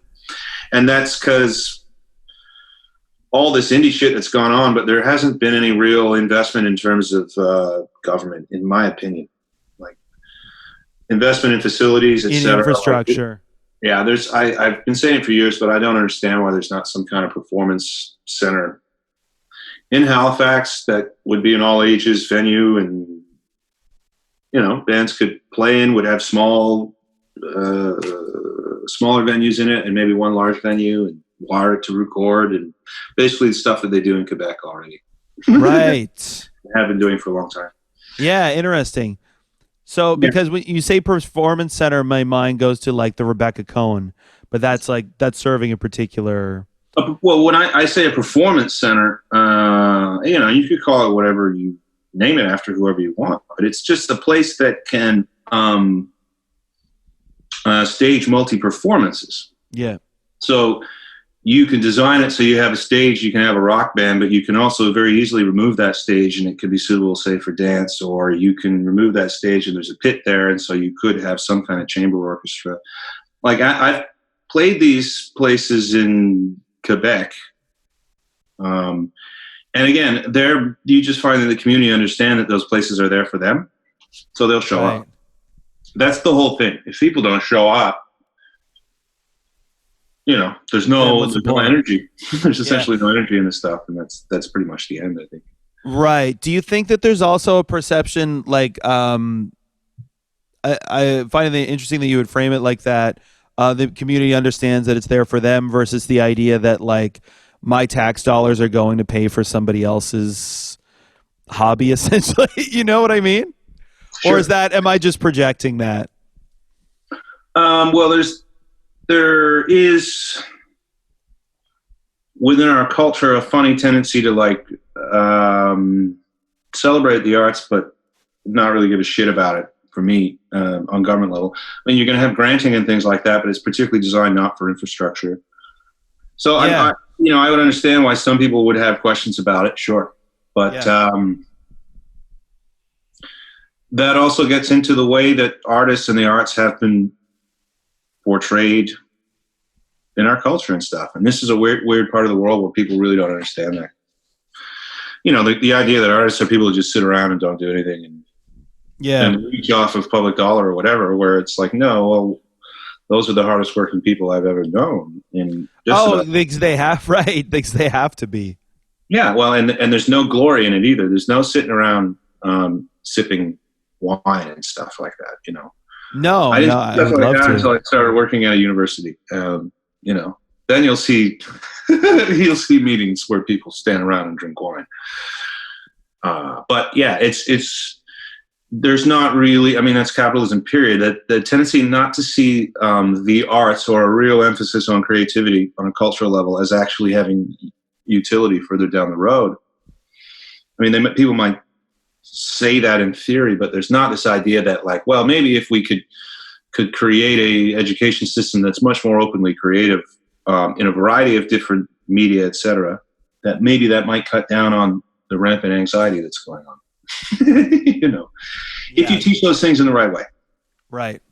And that's because all this indie shit that's gone on, but there hasn't been any real investment in terms of government, in my opinion. Investment in facilities, etc. In infrastructure. I've been saying it for years, but I don't understand why there's not some kind of performance center in Halifax that would be an all ages venue, and bands could play in, would have smaller venues in it, and maybe one large venue, and wire it to record, and basically the stuff that they do in Quebec already. Right. Have been doing for a long time. Yeah, interesting. So, because when you say performance center, my mind goes to like the Rebecca Cohen, but that's serving a particular. Well, when I say a performance center, you could call it whatever you name it after, whoever you want, but it's just a place that can stage multi-performances. Yeah. So you can design it so you have a stage, you can have a rock band, but you can also very easily remove that stage and it could be suitable, say, for dance, or you can remove that stage and there's a pit there, and so you could have some kind of chamber orchestra. Like I've played these places in Quebec, and again, you just find that the community understand that those places are there for them, so they'll show up. That's the whole thing. If people don't show up, there's no energy. There's essentially no energy in this stuff, and that's pretty much the end, I think. Right. Do you think that there's also a perception, like, I find it interesting that you would frame it like that. The community understands that it's there for them versus the idea that, like, my tax dollars are going to pay for somebody else's hobby, essentially. You know what I mean? Sure. Or am I just projecting that? Well, there is within our culture a funny tendency to, like, celebrate the arts, but not really give a shit about it, for me, on government level. I mean, you're going to have granting and things like that, but it's particularly designed not for infrastructure. So I would understand why some people would have questions about it, sure. But that also gets into the way that artists and the arts have been portrayed in our culture and stuff. And this is a weird part of the world where people really don't understand that. The idea that artists are people who just sit around and don't do anything and reach off of public dollar or whatever, where it's like, no, well, those are the hardest working people I've ever known. They have to be. Yeah, well, and there's no glory in it either. There's no sitting around sipping wine and stuff like that, No, I didn't I would love to. until I started working at a university. Then you'll see meetings where people stand around and drink wine. But yeah, there's not really, I mean, that's capitalism, period. That the tendency not to see the arts or a real emphasis on creativity on a cultural level as actually having utility further down the road. I mean, people might say that in theory, but there's not this idea that, like, well, maybe if we could create a education system that's much more openly creative in a variety of different media, et cetera, that maybe that might cut down on the rampant anxiety that's going on. If you teach those things in the right way. Right.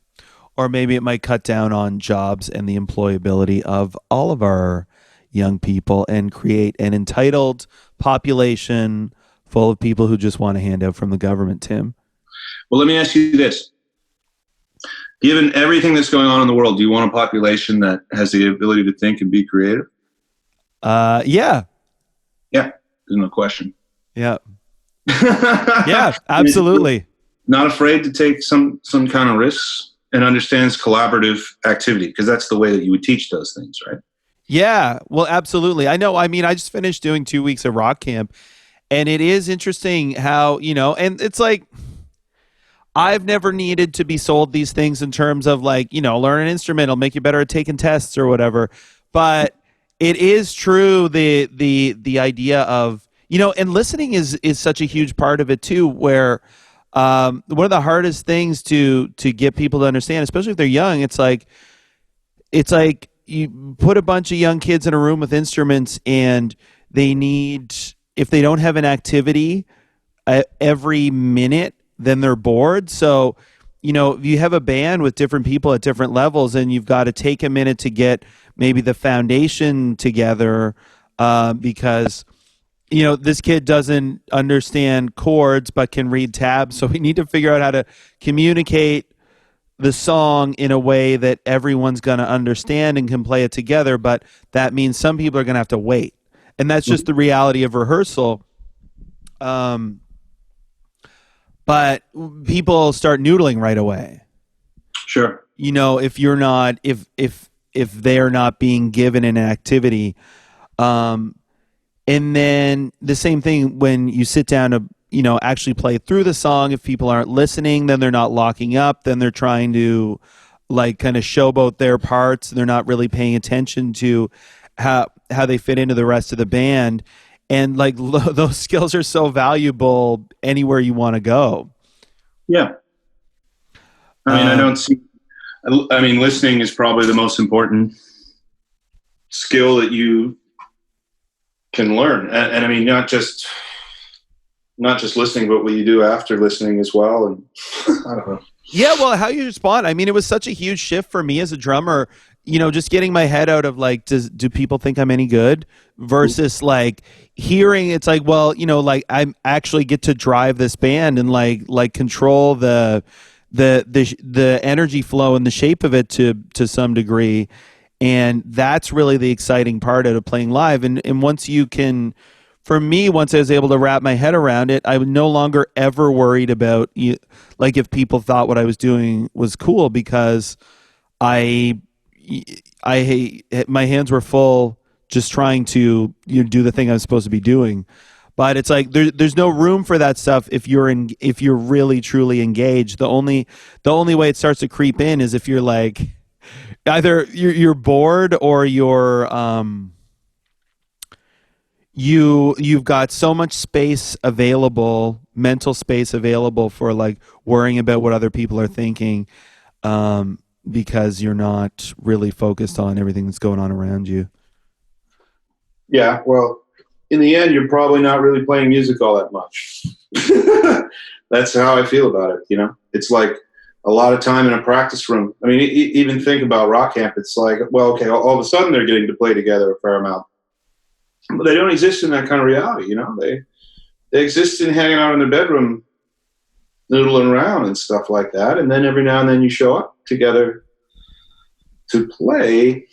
Or maybe it might cut down on jobs and the employability of all of our young people and create an entitled population full of people who just want a handout from the government, Tim. Well, let me ask you this. Given everything that's going on in the world, do you want a population that has the ability to think and be creative? Yeah. Yeah, there's no question. Yeah. Yeah, absolutely. Not afraid to take some kind of risks and understands collaborative activity, because that's the way that you would teach those things, right? Yeah, well, absolutely. I know. I mean, I just finished doing 2 weeks of rock camp, and it is interesting how, and it's like, I've never needed to be sold these things in terms of, like, learn an instrument, it'll make you better at taking tests or whatever. But it is true, the idea of, and listening is such a huge part of it too, where one of the hardest things to get people to understand, especially if they're young, it's like you put a bunch of young kids in a room with instruments, and they need, if they don't have an activity every minute, then they're bored. So, if you have a band with different people at different levels, and you've got to take a minute to get maybe the foundation together, because this kid doesn't understand chords but can read tabs. So we need to figure out how to communicate the song in a way that everyone's going to understand and can play it together. But that means some people are going to have to wait. And that's just the reality of rehearsal. But people start noodling right away. Sure. If you're not, if they're not being given an activity, and then the same thing when you sit down to, actually play through the song. If people aren't listening, then they're not locking up. Then they're trying to, like, kind of showboat their parts. They're not really paying attention to how they fit into the rest of the band. And, like, those skills are so valuable anywhere you want to go. Yeah. I mean, listening is probably the most important skill that you can learn. And I mean, not just listening, but what you do after listening as well. And I don't know. Yeah, well, how you respond. I mean, it was such a huge shift for me as a drummer, just getting my head out of, like, do people think I'm any good versus, like, hearing it's like, well, like, I actually get to drive this band and like control the energy flow and the shape of it to some degree. And that's really the exciting part out of playing live. And once you can, for me, once I was able to wrap my head around it, I was no longer ever worried about like if people thought what I was doing was cool, because I my hands were full just trying to do the thing I was supposed to be doing. But it's like there's no room for that stuff if you're really truly engaged. The only way it starts to creep in is if you're like either you're bored or you've got so much space available, mental space available for like worrying about what other people are thinking, because you're not really focused on everything that's going on around you. Yeah, well, in the end, you're probably not really playing music all that much. That's how I feel about it. It's like a lot of time in a practice room. I mean, even think about rock camp. It's like, well, okay, all of a sudden they're getting to play together a fair amount, but they don't exist in that kind of reality. They exist in hanging out in their bedroom, noodling around and stuff like that. And then every now and then you show up together to play.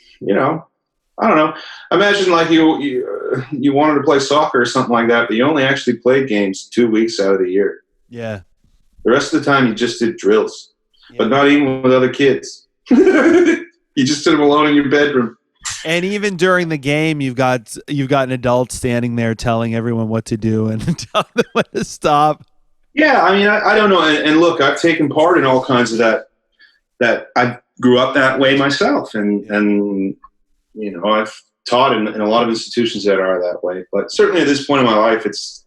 I don't know. Imagine like you wanted to play soccer or something like that, but you only actually played games 2 weeks out of the year. Yeah. The rest of the time you just did drills, but not even with other kids. You just did them alone in your bedroom. And even during the game, you've got an adult standing there telling everyone what to do and telling them when to stop. Yeah, I mean, I don't know. And look, I've taken part in all kinds of that I grew up that way myself, and I've taught in a lot of institutions that are that way. But certainly at this point in my life, it's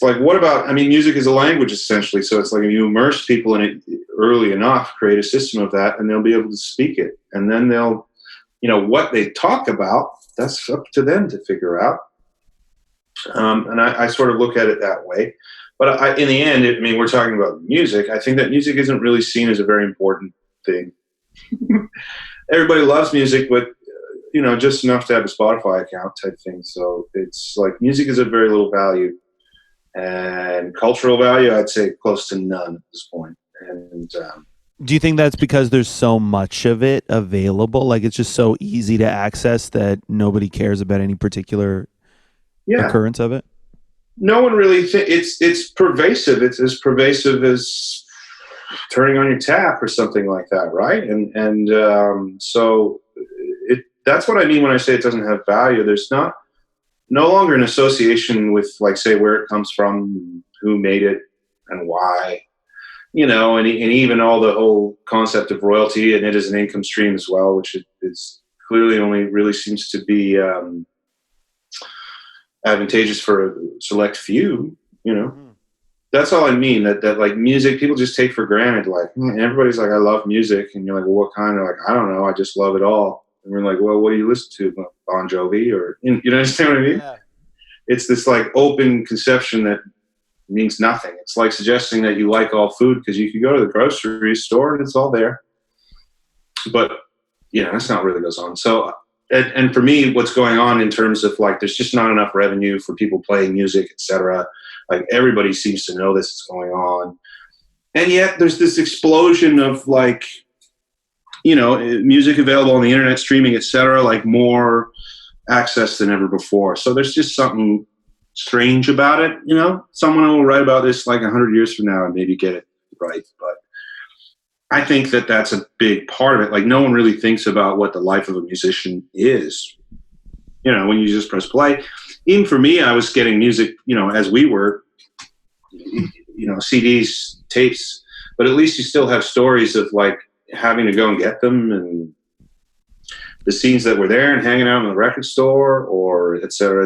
like, what about, I mean, music is a language essentially. So it's like if you immerse people in it early enough, create a system of that, and they'll be able to speak it. And then they'll, what they talk about, that's up to them to figure out. And I sort of look at it that way. But in the end, we're talking about music. I think that music isn't really seen as a very important thing. Everybody loves music, but just enough to have a Spotify account type thing. So it's like music is of very little value, and cultural value, I'd say close to none at this point. And do you think that's because there's so much of it available? Like it's just so easy to access that nobody cares about any particular occurrence of it? No one really it's pervasive. It's as pervasive as turning on your tap or something like that, right? And so that's what I mean when I say it doesn't have value. There's no longer an association with, like, say, where it comes from, who made it, and why, and even all the whole concept of royalty and it as an income stream as well, which is clearly only really seems to be advantageous for a select few, That's all I mean, that like music, people just take for granted. Like, everybody's like, I love music. And you're like, well, what kind? They're like, I don't know. I just love it all. And we're like, well, what do you listen to? Well, Bon Jovi, or, you understand what I mean? Yeah. It's this like open conception that means nothing. It's like suggesting that you like all food because you could go to the grocery store and it's all there. But, that's not really goes on. So, and for me, what's going on in terms of like, there's just not enough revenue for people playing music, etc. Like everybody seems to know this is going on. And yet there's this explosion of like, music available on the internet, streaming, etc., like more access than ever before. So there's just something strange about it. Someone will write about this like 100 years from now and maybe get it right. But I think that that's a big part of it. Like no one really thinks about what the life of a musician is. When you just press play. Even for me, I was getting music, as we were, CDs, tapes, but at least you still have stories of like having to go and get them and the scenes that were there and hanging out in the record store or et cetera,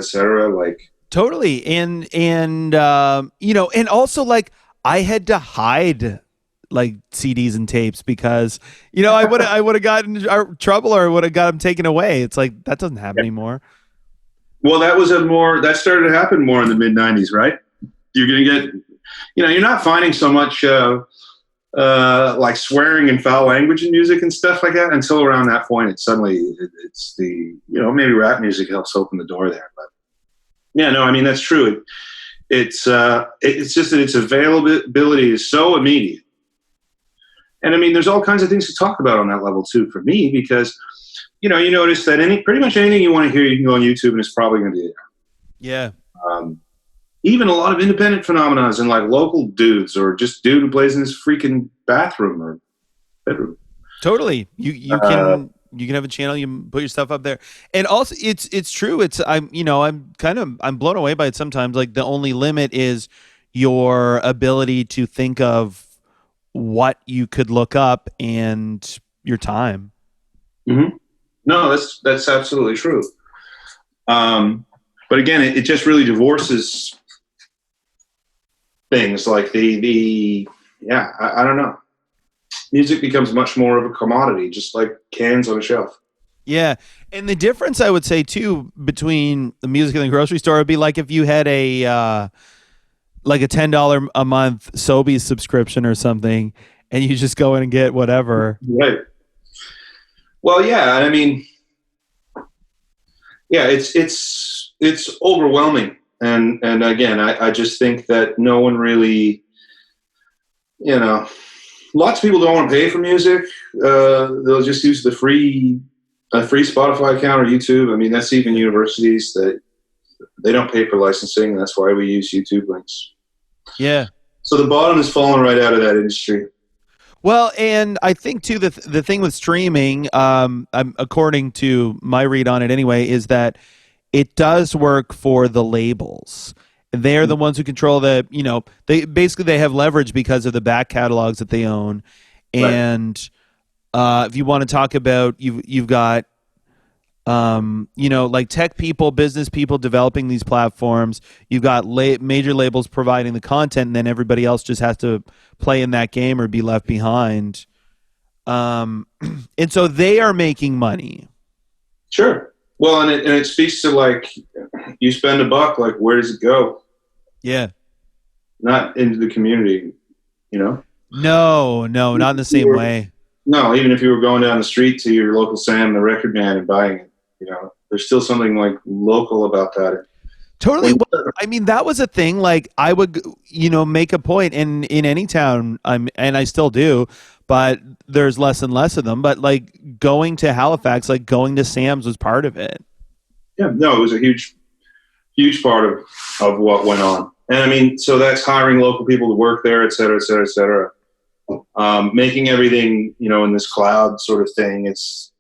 like totally. And also like I had to hide like CDs and tapes because, I would have gotten in trouble or would have got them taken away. It's like, that doesn't happen anymore. Well, that started to happen more in the mid 90s, right? You're going to get, you're not finding so much like swearing and foul language in music and stuff like that until around that point. It's the, maybe rap music helps open the door there, but that's true. It's just that its availability is so immediate And I mean, there's all kinds of things to talk about on that level too for me, because, you know, you notice that pretty much anything you want to hear, you can go on YouTube and it's probably going to be there. Yeah. Even a lot of independent phenomena and like local dudes or just dude who plays in his freaking bathroom or bedroom. Totally. You can have a channel, you can put your stuff up there. And also it's true. I'm blown away by it sometimes. Like the only limit is your ability to think of what you could look up and your time. Mm-hmm. No, that's absolutely true. But again, it just really divorces things like I don't know. Music becomes much more of a commodity, just like cans on a shelf. Yeah. And the difference I would say too between the music and the grocery store would be like if you had a $10 a month Sobeys subscription or something and you just go in and get whatever. Right. Well, yeah, I mean, yeah, it's overwhelming. And again, I just think that no one really, you know, lots of people don't want to pay for music. They'll just use a free Spotify account or YouTube. I mean, that's even universities that they don't pay for licensing. That's why we use YouTube links. Yeah. So the bottom is falling right out of that industry. Well, and I think too the thing with streaming, according to my read on it anyway, is that it does work for the labels. They're the ones who control they have leverage because of the back catalogs that they own. And if you want to talk about, you've got, like tech people, business people developing these platforms. You've got major labels providing the content, and then everybody else just has to play in that game or be left behind. And so they are making money. Sure. Well, and it speaks to like, you spend $1, like where does it go? Yeah. Not into the community, you know? No, not in the same way. No, even if you were going down the street to your local Sam, the record man, and buying it, you know, there's still something like local about that. Totally. Well, I mean, that was a thing. Like I would, make a point in any town, and I still do, but there's less and less of them. But like going to Halifax, like going to Sam's was part of it. Yeah, no, it was a huge part of what went on. And I mean, so that's hiring local people to work there, et cetera, et cetera, et cetera. Making everything, in this cloud sort of thing. It's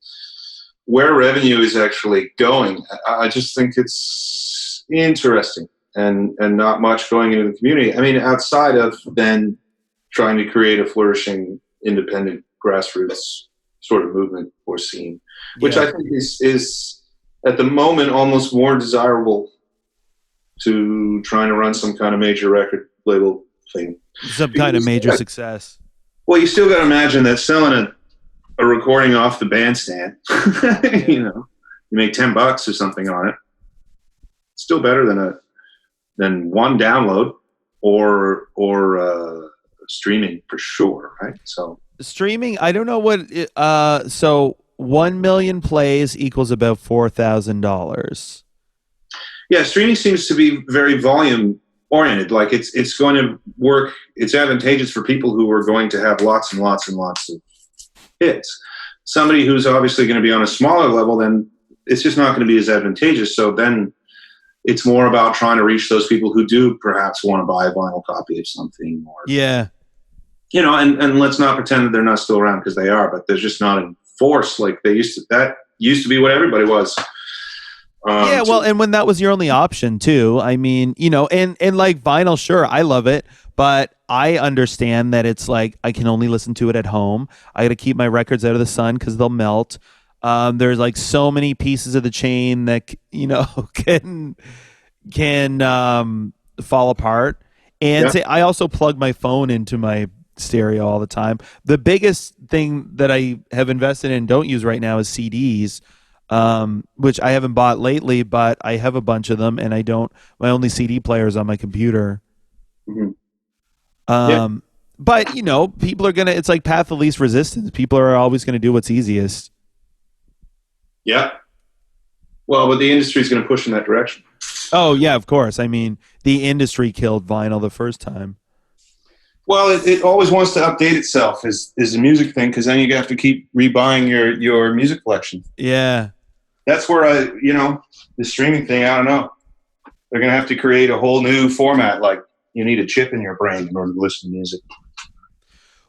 where revenue is actually going. I just think it's interesting and not much going into the community. I mean, outside of then trying to create a flourishing independent grassroots sort of movement or scene, which I think is at the moment almost more desirable to trying to run some kind of major record label thing. Some kind of major success. Well, you still got to imagine that selling a recording off the bandstand, you make $10 or something on it. It's still better than one download or streaming for sure, right? So streaming, I don't know what. So 1 million plays equals about $4,000. Yeah, streaming seems to be very volume oriented. Like it's going to work. It's advantageous for people who are going to have lots and lots and lots of hits. Somebody who's obviously going to be on a smaller level, then it's just not going to be as advantageous. So then it's more about trying to reach those people who do perhaps want to buy a vinyl copy of something. Or, and let's not pretend that they're not still around, because they are, but they're just not in force like they used to. That used to be what everybody was. And when that was your only option too, I mean, and like vinyl, sure, I love it, but I understand that it's like I can only listen to it at home. I got to keep my records out of the sun because they'll melt. There's like so many pieces of the chain that can fall apart. And I also plug my phone into my stereo all the time. The biggest thing that I have invested in and don't use right now is CDs. Which I haven't bought lately, but I have a bunch of them, and my only CD player is on my computer. Mm-hmm. But people are it's like path of least resistance. People are always going to do what's easiest. Yeah. Well, but the industry is going to push in that direction. Oh yeah, of course. I mean, the industry killed vinyl the first time. Well, it always wants to update itself is the music thing, because then you have to keep rebuying your music collection. Yeah. That's where the streaming thing, I don't know. They're going to have to create a whole new format. Like, you need a chip in your brain in order to listen to music.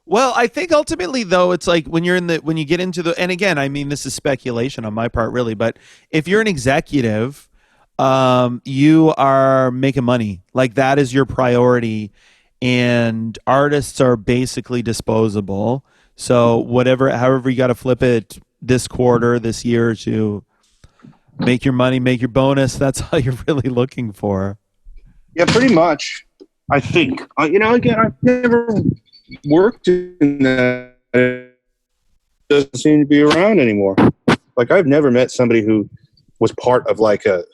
Well, I think ultimately, though, it's like when you get into and again, I mean, this is speculation on my part, really, but if you're an executive, you are making money. Like, that is your priority, and artists are basically disposable. So however you got to flip it this quarter, this year, to make your money, make your bonus, that's all you're really looking for. Yeah, pretty much. I think. Again, I've never worked in that. It doesn't seem to be around anymore. Like, I've never met somebody who was part of like a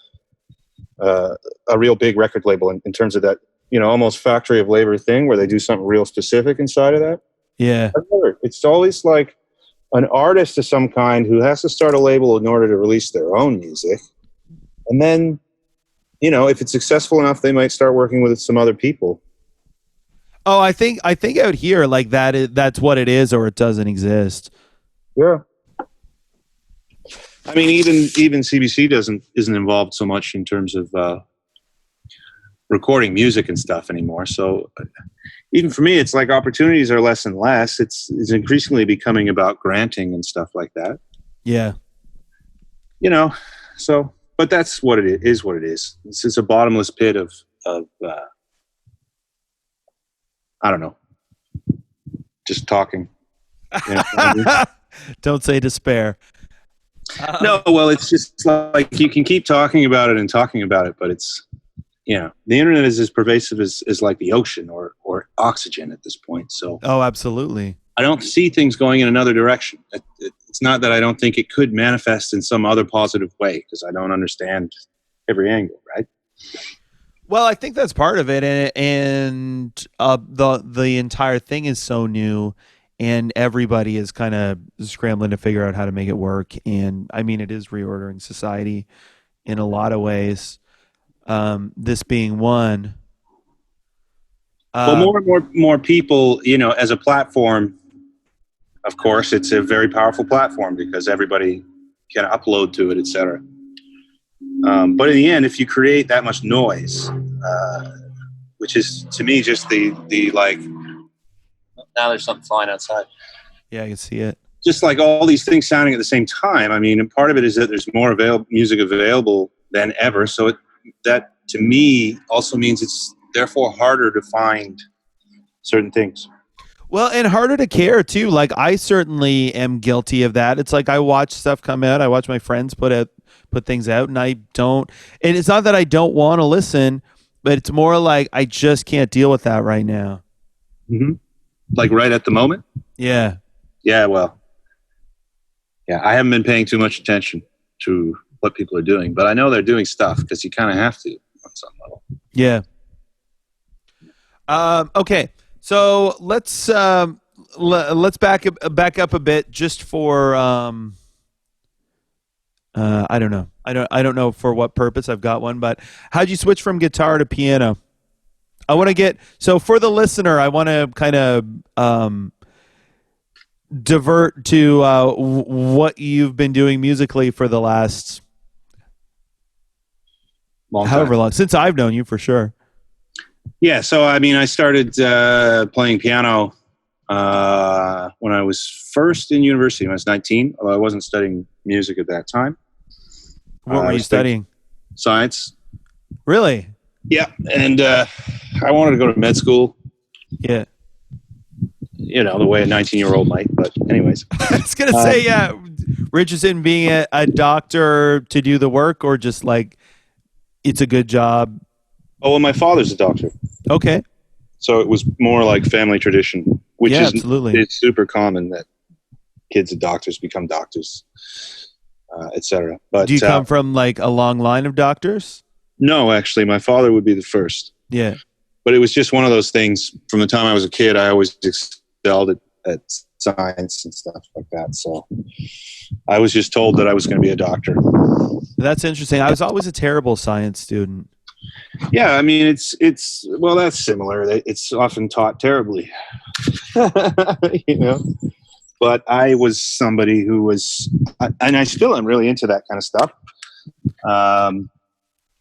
real big record label in terms of that, almost factory of labor thing where they do something real specific inside of that. Yeah. It's always like an artist of some kind who has to start a label in order to release their own music. And then, if it's successful enough, they might start working with some other people. Oh, I think out here, like, that's what it is, or it doesn't exist. Yeah. I mean, even CBC isn't involved so much in terms of recording music and stuff anymore. So even for me, it's like opportunities are less and less. It's increasingly becoming about granting and stuff like that. Yeah. So, but that's what it is. What it is. It's a bottomless pit of I don't know, just talking. Don't say despair. No, well, it's just like you can keep talking about it and talking about it, but it's, the internet is as pervasive as like the ocean or oxygen at this point. So, oh, absolutely. I don't see things going in another direction. It's not that I don't think it could manifest in some other positive way, because I don't understand every angle, right? Well, I think that's part of it, and the entire thing is so new, and everybody is kind of scrambling to figure out how to make it work. And I mean, it is reordering society in a lot of ways. This being one. Well, more and more people, as a platform. Of course, it's a very powerful platform because everybody can upload to it, etc. But in the end, if you create that much noise, which is to me just the like, now there's something flying outside. Yeah, I can see it. Just like all these things sounding at the same time. I mean, and part of it is that there's more music available than ever. So that to me also means it's therefore harder to find certain things. Well, and harder to care too. Like, I certainly am guilty of that. It's like I watch stuff come out. I watch my friends put things out, and I don't. And it's not that I don't want to listen, but it's more like I just can't deal with that right now. Mm-hmm. Like right at the moment. Yeah. Yeah. Well. Yeah, I haven't been paying too much attention to what people are doing, but I know they're doing stuff because you kind of have to on some level. Yeah. Okay. So let's back up a bit just for I don't know. I don't know for what purpose. I've got one, but how'd you switch from guitar to piano? I want to get, so for the listener, I want to kind of divert to what you've been doing musically for the last however long, since I've known you, for sure. Yeah, so I mean, I started playing piano when I was first in university when I was 19, although I wasn't studying music at that time. What were you studying? Science. Really? Yeah, and I wanted to go to med school. Yeah. The way a 19-year-old might, but anyways. I was going to say, yeah, Richardson being a doctor to do the work, or just like it's a good job? Oh, well, my father's a doctor. Okay. So it was more like family tradition, which is absolutely. It's super common that kids of doctors become doctors, etc. But do you come from like a long line of doctors? No, actually, my father would be the first. Yeah. But it was just one of those things. From the time I was a kid, I always excelled at science and stuff like that. So I was just told that I was going to be a doctor. That's interesting. I was always a terrible science student. Yeah, I mean, it's well, that's similar. It's often taught terribly, you know. But I was somebody who was, and I still am really into that kind of stuff.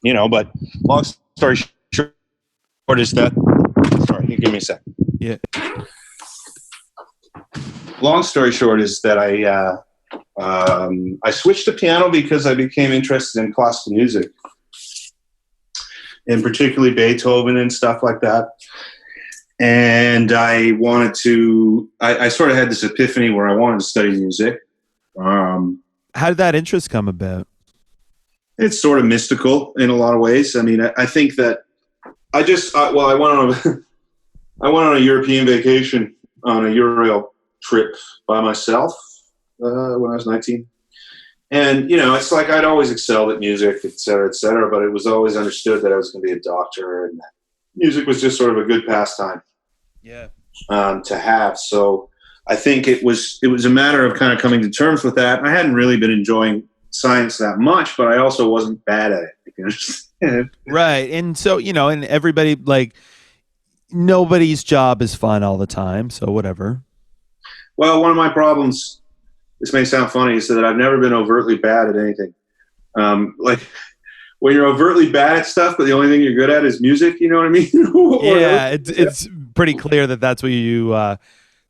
You know, but long story short is that. Sorry, give me a sec. Yeah. Long story short is that I switched to piano because I became interested in classical music, and particularly Beethoven and stuff like that. And I wanted to, I sort of had this epiphany where I wanted to study music. How did that interest come about? It's sort of mystical in a lot of ways. I mean, I think that I went on a European vacation on a Eurail trip by myself when I was 19. And, you know, it's like I'd always excelled at music, et cetera, but it was always understood that I was going to be a doctor, and that music was just sort of a good pastime to have. So I think it was a matter of kind of coming to terms with that. I hadn't really been enjoying science that much, but I also wasn't bad at it. You understand? Right. And so, you know, and everybody, like, nobody's job is fun all the time, so whatever. Well, one of my problems, this may sound funny, is that I've never been overtly bad at anything. Like when you're overtly bad at stuff, but the only thing you're good at is music, you know what I mean? Yeah, it's pretty clear that that's what you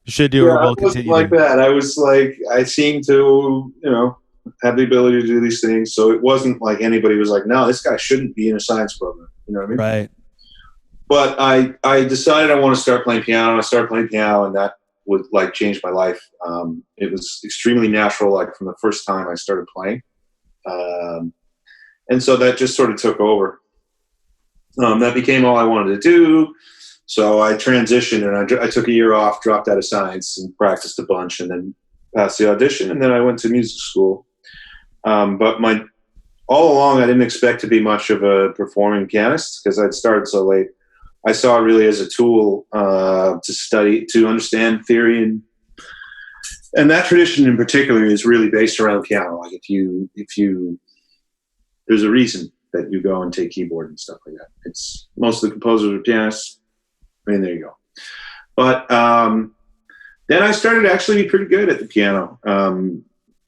should do, or will continue like that. I was like, I seemed to, you know, have the ability to do these things. So it wasn't like anybody was like, no, this guy shouldn't be in a science program. You know what I mean? Right. But I decided I want to start playing piano. I started playing piano, and that would like change my life. It was extremely natural, like from the first time I started playing. And so that just sort of took over. That became all I wanted to do. So I transitioned, and I took a year off, dropped out of science, and practiced a bunch, and then passed the audition. And then I went to music school. But all along, I didn't expect to be much of a performing pianist because I'd started so late. I saw it really as a tool to study, to understand theory, and that tradition in particular is really based around piano. Like if you there's a reason that you go and take keyboard and stuff like that. It's most of the composers are pianists. I mean, there you go. But then I started to actually be pretty good at the piano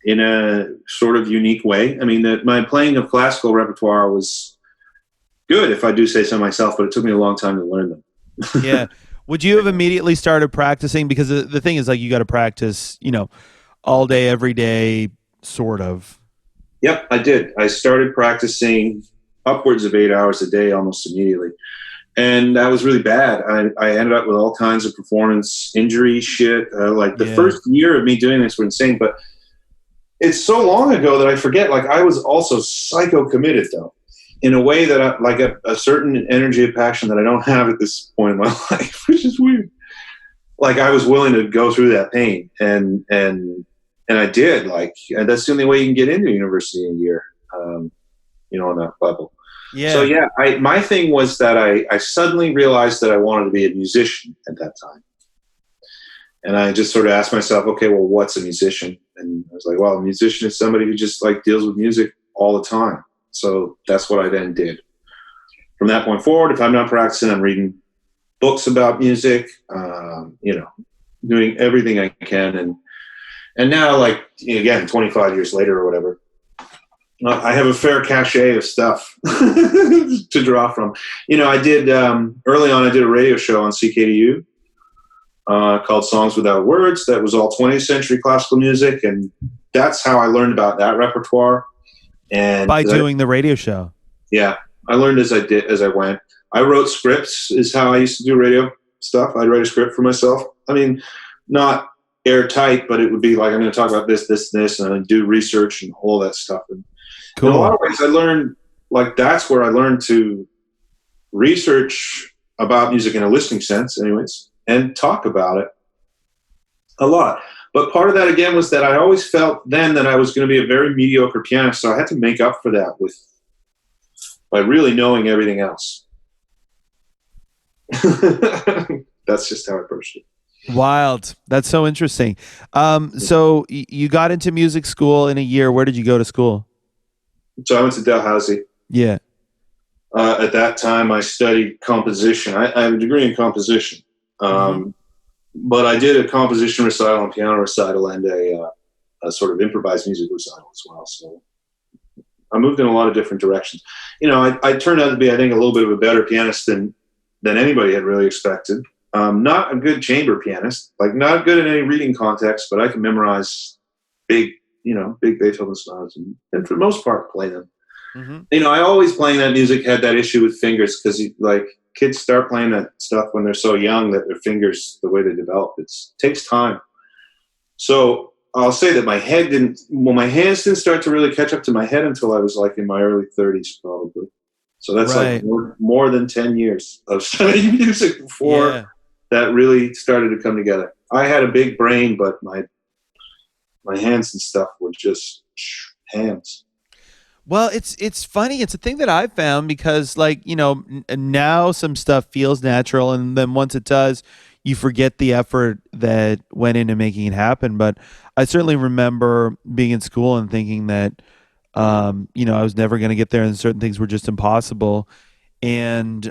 in a sort of unique way. I mean, my playing of classical repertoire was good, if I do say so myself, but it took me a long time to learn them. Yeah. Would you have immediately started practicing? Because the thing is, like, you got to practice, you know, all day, every day, sort of. Yep, I did. I started practicing upwards of 8 hours a day almost immediately. And that was really bad. I ended up with all kinds of performance injury shit. Like the first year of me doing this was insane, but it's so long ago that I forget. Like I was also psycho committed though, in a way that like a certain energy of passion that I don't have at this point in my life, which is weird. Like I was willing to go through that pain, and I did. Like, and that's the only way you can get into university in a year, you know, on that level. Yeah. So yeah, my thing was that I suddenly realized that I wanted to be a musician at that time. And I just sort of asked myself, okay, well, what's a musician? And I was like, well, a musician is somebody who just like deals with music all the time. So that's what I then did. From that point forward, if I'm not practicing, I'm reading books about music, you know, doing everything I can. And now, like, again, 25 years later or whatever, I have a fair cachet of stuff to draw from. You know, I did, early on, I did a radio show on CKDU called Songs Without Words. That was all 20th century classical music. And that's how I learned about that repertoire. And by doing the radio show. Yeah. I learned as I went. I wrote scripts is how I used to do radio stuff. I'd write a script for myself. I mean, not airtight, but it would be like, I'm going to talk about this, and I'd do research and all that stuff. And cool. In a lot of ways, I learned, like, that's where I learned to research about music in a listening sense, anyways, and talk about it a lot. But part of that, again, was that I always felt then that I was going to be a very mediocre pianist, so I had to make up for that by really knowing everything else. That's just how I approached it. Wild. That's so interesting. So you got into music school in a year. Where did you go to school? So I went to Dalhousie. Yeah. At that time, I studied composition. I have a degree in composition, but I did a composition recital and piano recital and a sort of improvised music recital as well. So I moved in a lot of different directions. I turned out to be, I think, a little bit of a better pianist than anybody had really expected. Not a good chamber pianist, like not good in any reading context, but I can memorize big Beethoven sonatas and for the most part play them. I always playing that music had that issue with fingers because like kids start playing that stuff when they're so young that their fingers, the way they develop, it takes time. So I'll say that my hands didn't start to really catch up to my head until I was like in my early 30s probably. So that's like more than 10 years of studying music before that really started to come together. I had a big brain, but my hands and stuff were just hands. Well, it's funny. It's a thing that I've found because, like, now some stuff feels natural, and then once it does, you forget the effort that went into making it happen. But I certainly remember being in school and thinking that, I was never going to get there, and certain things were just impossible. And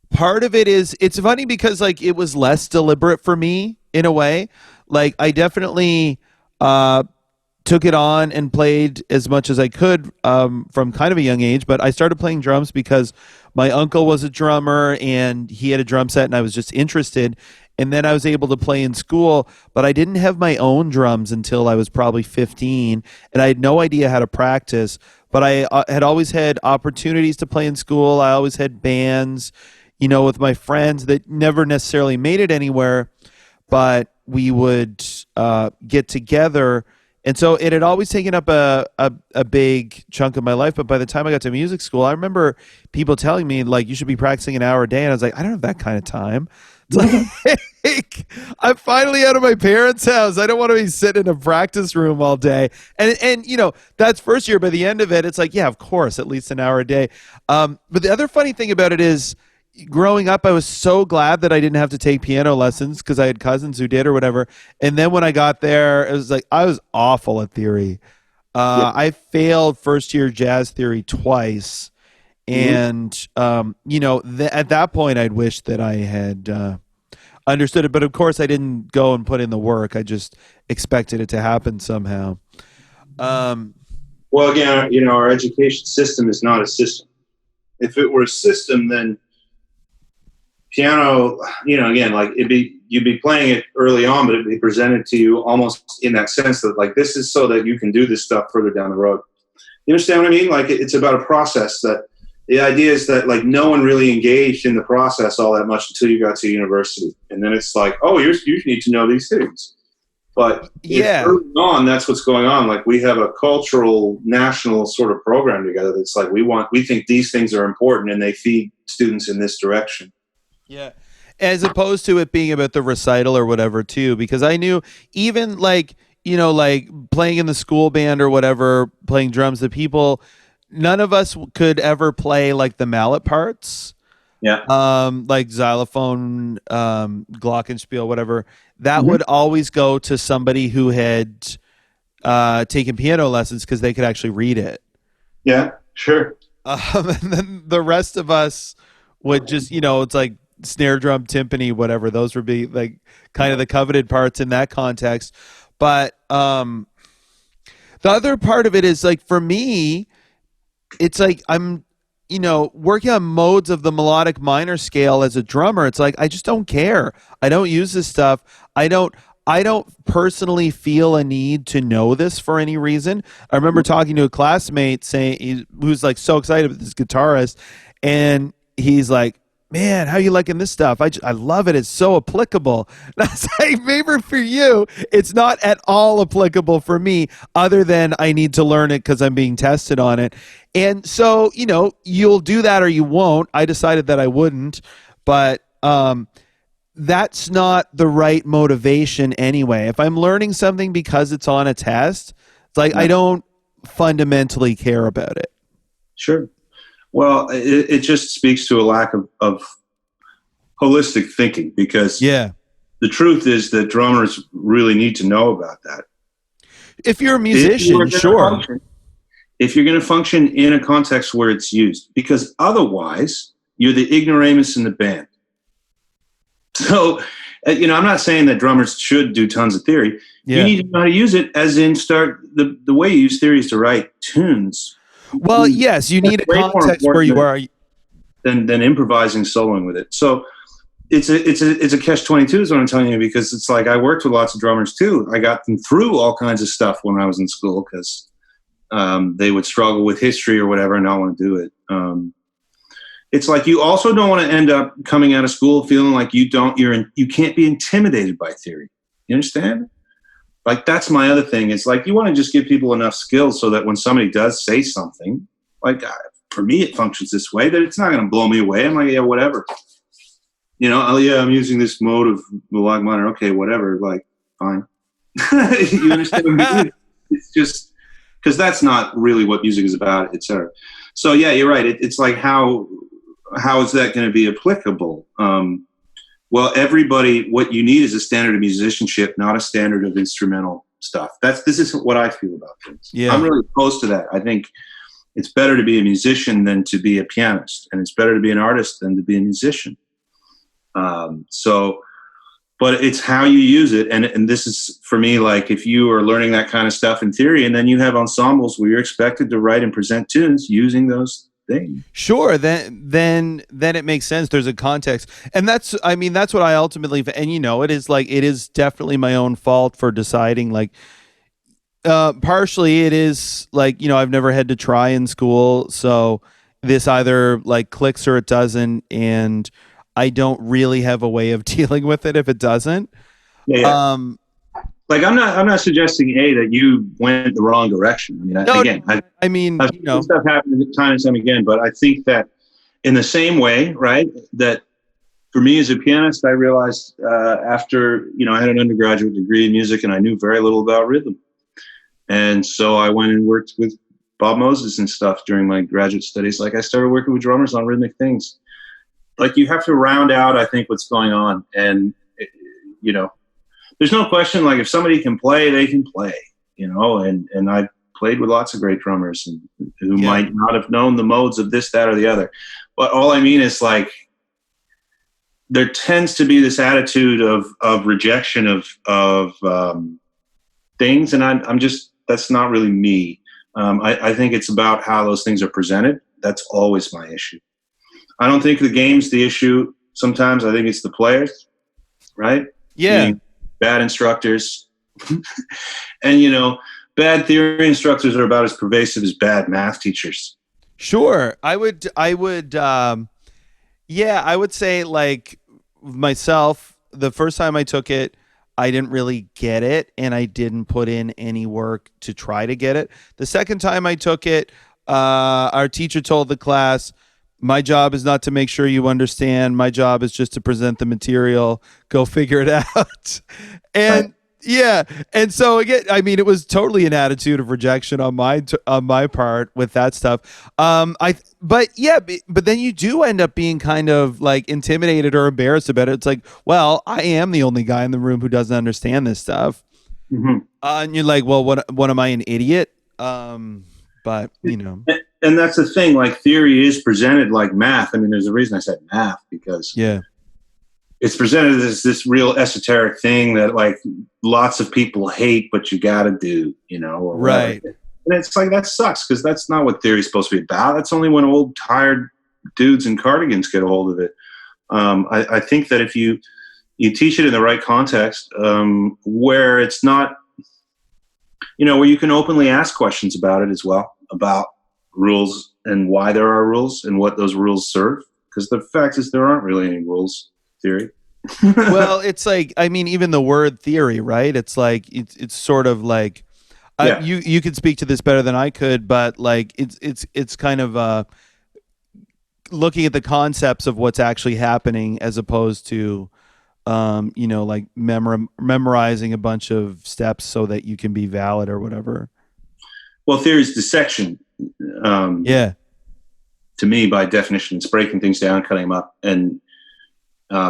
part of it is, it's funny because, like, it was less deliberate for me in a way. Like, I definitely took it on and played as much as I could from kind of a young age. But I started playing drums because my uncle was a drummer and he had a drum set and I was just interested. And then I was able to play in school, but I didn't have my own drums until I was probably 15. And I had no idea how to practice, but I had always had opportunities to play in school. I always had bands, with my friends that never necessarily made it anywhere, but we would get together. And so it had always taken up a big chunk of my life. But by the time I got to music school, I remember people telling me, like, you should be practicing an hour a day. And I was like, I don't have that kind of time. It's like, I'm finally out of my parents' house. I don't want to be sitting in a practice room all day. And that's first year. By the end of it, it's like, yeah, of course, at least an hour a day. But the other funny thing about it is, growing up, I was so glad that I didn't have to take piano lessons because I had cousins who did or whatever. And then when I got there, it was like I was awful at theory. I failed first year jazz theory twice. And, at that point, I'd wish that I had understood it. But of course, I didn't go and put in the work. I just expected it to happen somehow. Well, again, our education system is not a system. If it were a system, then piano, again, like you'd be playing it early on, but it'd be presented to you almost in that sense that like, this is so that you can do this stuff further down the road. You understand what I mean? Like it's about a process that the idea is that like no one really engaged in the process all that much until you got to university. And then it's like, oh, you need to know these things. But early on, that's what's going on. Like we have a cultural, national sort of program together that's like, we think these things are important and they feed students in this direction. Yeah. As opposed to it being about the recital or whatever too, because I knew even like playing in the school band or whatever, playing drums, none of us could ever play like the mallet parts. Yeah. Like xylophone, glockenspiel, whatever. That would always go to somebody who had taken piano lessons because they could actually read it. Yeah, sure. And then the rest of us would just, it's like snare drum, timpani, whatever. Those would be like kind of the coveted parts in that context. But the other part of it is like, for me, it's like I'm, working on modes of the melodic minor scale as a drummer. It's like, I just don't care. I don't use this stuff. I don't personally feel a need to know this for any reason. I remember talking to a classmate who's like so excited about this guitarist, and he's like, man, how you liking this stuff? I love it. It's so applicable. And I was like, maybe for you, it's not at all applicable for me, other than I need to learn it because I'm being tested on it. And so, you'll do that or you won't. I decided that I wouldn't, but that's not the right motivation anyway. If I'm learning something because it's on a test, it's like I don't fundamentally care about it. Sure. Well, it just speaks to a lack of holistic thinking, because the truth is that drummers really need to know about that. If you're a musician, sure. if you're going to function in a context where it's used, because otherwise you're the ignoramus in the band. So, I'm not saying that drummers should do tons of theory. Yeah. You need to know how to use it, as in start the way you use theory is to write tunes. Well, yes, you need a way more context where you are. Than improvising, soloing with it. So it's a catch-22 is what I'm telling you, because it's like I worked with lots of drummers too. I got them through all kinds of stuff when I was in school because they would struggle with history or whatever and not want to do it. It's like you also don't want to end up coming out of school feeling like you can't be intimidated by theory. You understand? Like that's my other thing. It's like you want to just give people enough skills so that when somebody does say something, like for me it functions this way, that it's not going to blow me away. I'm like, yeah, whatever. I'm using this mode of melodic minor. Okay, whatever. Like, fine. You understand what I mean? It's just because that's not really what music is about, etc. So yeah, you're right. It's like how is that going to be applicable? Well, everybody, what you need is a standard of musicianship, not a standard of instrumental stuff. This is what I feel about things. Yeah. I'm really opposed to that. I think it's better to be a musician than to be a pianist, and it's better to be an artist than to be a musician. But it's how you use it. And this is for me, like if you are learning that kind of stuff in theory and then you have ensembles where you're expected to write and present tunes using those things. Sure. Then it makes sense. There's a context. And that's what I ultimately, and it is definitely my own fault for deciding partially it is like, I've never had to try in school. So this either like clicks or it doesn't. And I don't really have a way of dealing with it if it doesn't. Yeah. Like I'm not suggesting that you went the wrong direction. I mean, I've seen stuff happen time and time again, but I think that in the same way, right, that for me as a pianist, I realized after I had an undergraduate degree in music and I knew very little about rhythm, and so I went and worked with Bob Moses and stuff during my graduate studies. Like I started working with drummers on rhythmic things. Like you have to round out, I think, what's going on. And, there's no question, like if somebody can play, they can play, and I've played with lots of great drummers who might not have known the modes of this, that, or the other. But all I mean is like, there tends to be this attitude of rejection of things. And I'm just, that's not really me. I think it's about how those things are presented. That's always my issue. I don't think the game's the issue. Sometimes I think it's the players, right? Yeah. Being bad instructors. And, bad theory instructors are about as pervasive as bad math teachers. Sure. I would say like myself, the first time I took it, I didn't really get it and I didn't put in any work to try to get it. The second time I took it, our teacher told the class, my job is not to make sure you understand. My job is just to present the material. Go figure it out. And yeah. And so again, it was totally an attitude of rejection on my part with that stuff. But then you do end up being kind of like intimidated or embarrassed about it. It's like, well, I am the only guy in the room who doesn't understand this stuff. Mm-hmm. And you're like, well, what am I, an idiot? But and that's the thing, like theory is presented like math. There's a reason I said math, because it's presented as this real esoteric thing that like lots of people hate, but you got to do, or right. Whatever. And it's like, that sucks, because that's not what theory is supposed to be about. That's only when old tired dudes in cardigans get a hold of it. I think that if you teach it in the right context, where it's not, where you can openly ask questions about it as well, about rules and why there are rules and what those rules serve. Because the fact is there aren't really any rules, theory. Well, it's like, even the word theory, right? It's like, it's sort of like, you could speak to this better than I could, but like, it's kind of looking at the concepts of what's actually happening as opposed to, like memorizing a bunch of steps so that you can be valid or whatever. Well, theory is dissection. To me, by definition, it's breaking things down, cutting them up, and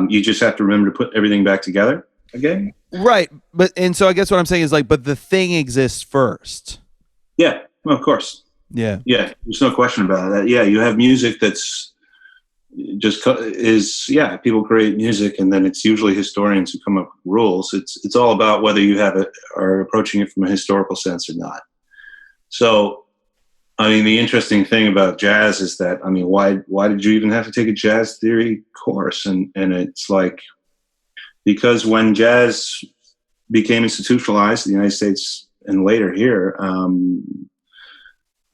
you just have to remember to put everything back together again. Right, and so I guess what I'm saying is like, but the thing exists first. Yeah, well, of course. Yeah. Yeah, there's no question about that. Yeah, you have music that's people create music, and then it's usually historians who come up with rules. It's all about whether you are approaching it from a historical sense or not. So, I mean, the interesting thing about jazz is that, I mean, why did you even have to take a jazz theory course? And it's like, because when jazz became institutionalized in the United States and later here,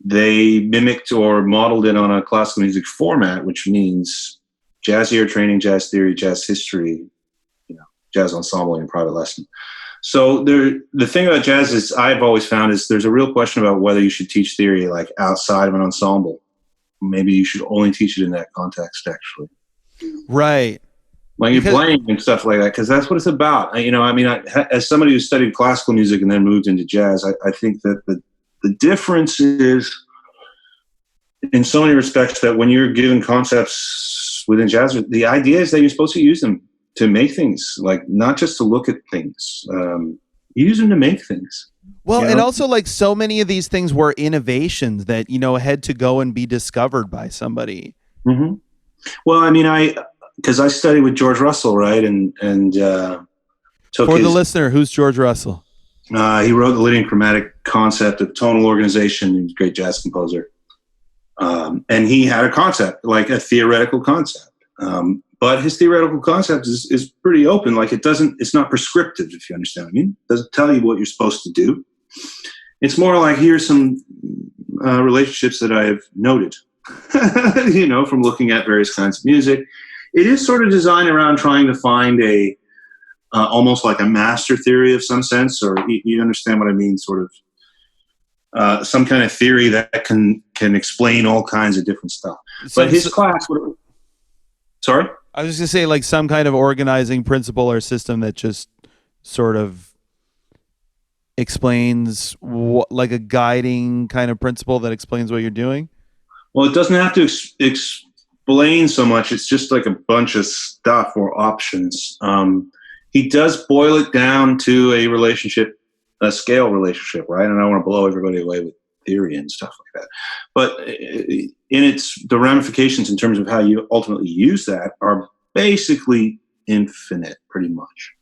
they mimicked or modeled it on a classical music format, which means jazz ear training, jazz theory, jazz history, jazz ensemble, and private lesson. So the thing about jazz is, I've always found, is there's a real question about whether you should teach theory like outside of an ensemble. Maybe you should only teach it in that context, actually. Right. Like you're playing and stuff like that, because that's what it's about. As somebody who studied classical music and then moved into jazz, I think that the difference is, in so many respects, that when you're given concepts within jazz, the idea is that you're supposed to use them to make things, like not just to look at things. You use them to make things. Well, and also, like, so many of these things were innovations that, had to go and be discovered by somebody. Mm-hmm. Well, I mean, because I studied with George Russell, right? And for the listener, who's George Russell? He wrote the linear chromatic concept of tonal organization. He was a great jazz composer. And he had a concept, like a theoretical concept. But his theoretical concept is pretty open. Like it's not prescriptive, if you understand what I mean. It doesn't tell you what you're supposed to do. It's more like, here's some relationships that I have noted, from looking at various kinds of music. It is sort of designed around trying to find almost like a master theory of some sense, or you understand what I mean, sort of some kind of theory that can explain all kinds of different stuff. But his class, sorry? I was just going to say, like, some kind of organizing principle or system that just sort of explains like a guiding kind of principle that explains what you're doing. Well, it doesn't have to explain so much. It's just like a bunch of stuff or options. He does boil it down to a scale relationship, right? And I don't want to blow everybody away with theory and stuff like that. But the ramifications in terms of how you ultimately use that are basically infinite, pretty much.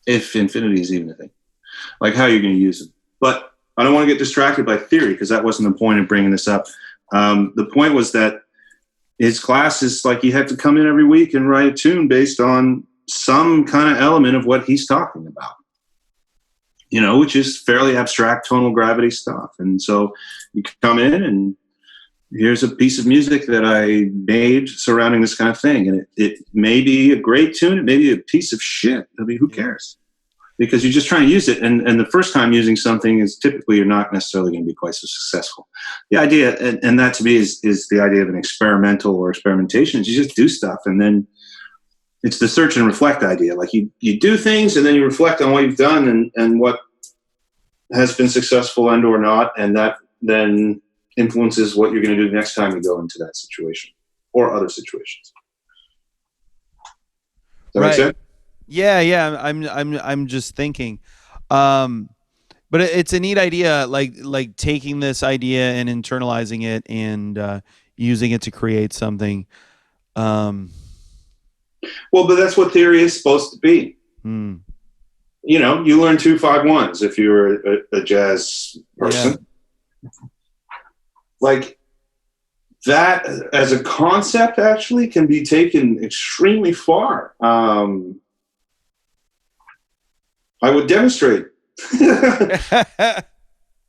If infinity is even a thing. Like how you're going to use them. But I don't want to get distracted by theory, because that wasn't the point of bringing this up. The point was that his class is like, you have to come in every week and write a tune based on some kind of element of what he's talking about, which is fairly abstract tonal gravity stuff. And so you come in and here's a piece of music that I made surrounding this kind of thing. And it may be a great tune. It may be a piece of shit. I mean, who cares? Because you're just trying to use it. And the first time using something is typically you're not necessarily going to be quite so successful. The idea, and that to me is the idea of an experimental or experimentation, is you just do stuff. And then it's the search and reflect idea. Like you do things and then you reflect on what you've done and what has been successful and or not. And that then influences what you're going to do the next time you go into that situation or other situations. Does that make sense? Yeah. I'm just thinking, but it's a neat idea, like taking this idea and internalizing it and using it to create something. Well, but that's what theory is supposed to be. You learn 2-5-1s if you're a jazz person. Yeah. Like that as a concept actually can be taken extremely far. I would demonstrate.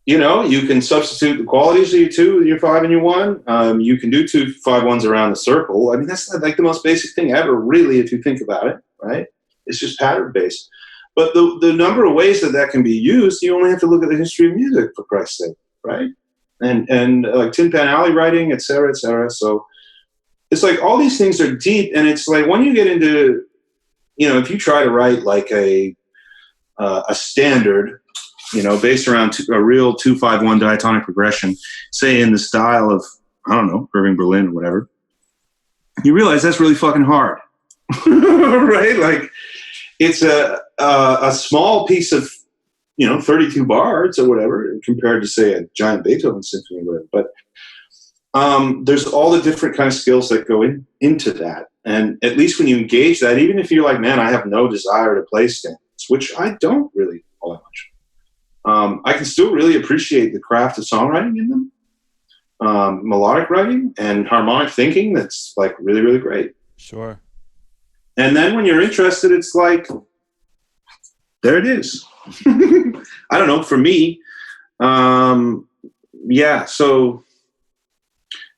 You can substitute the qualities of your 2, your 5, and your 1. You can do 2-5-1s around the circle. I mean, that's like the most basic thing ever, really, if you think about it, right? It's just pattern-based. But the number of ways that can be used, you only have to look at the history of music, for Christ's sake, right? And like Tin Pan Alley writing, et cetera, et cetera. So it's like all these things are deep, and it's like when you get into, if you try to write like a standard, based around a real 2-5-1 diatonic progression, say in the style of, I don't know, Irving Berlin or whatever, you realize that's really fucking hard, right? Like it's a small piece of 32 bars or whatever, compared to say a giant Beethoven symphony or whatever. But there's all the different kind of skills that go into that. And at least when you engage that, even if you're like, man, I have no desire to play standards, which I don't really all that much. I can still really appreciate the craft of songwriting in them, melodic writing and harmonic thinking. That's like really, really great. Sure. And then when you're interested, it's like, there it is. I don't know. For me, so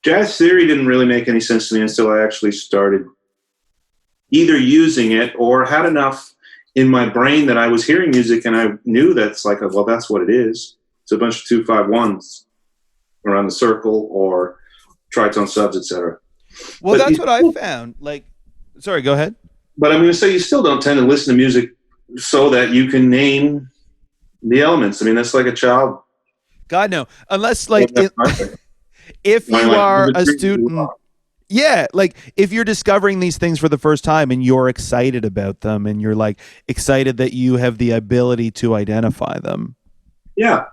jazz theory didn't really make any sense to me until I actually started either using it or had enough in my brain that I was hearing music and I knew that's like, well, that's what it is. It's a bunch of 2-5-1s around the circle or tritone subs, etc. Well, that's what I found. Like, sorry, go ahead. But I'm going to say you still don't tend to listen to music so that you can name the elements. I mean, that's like a child. God, no. Unless, like, if you are a student, like if you're discovering these things for the first time and you're excited about them and you're like excited that you have the ability to identify them. Yeah.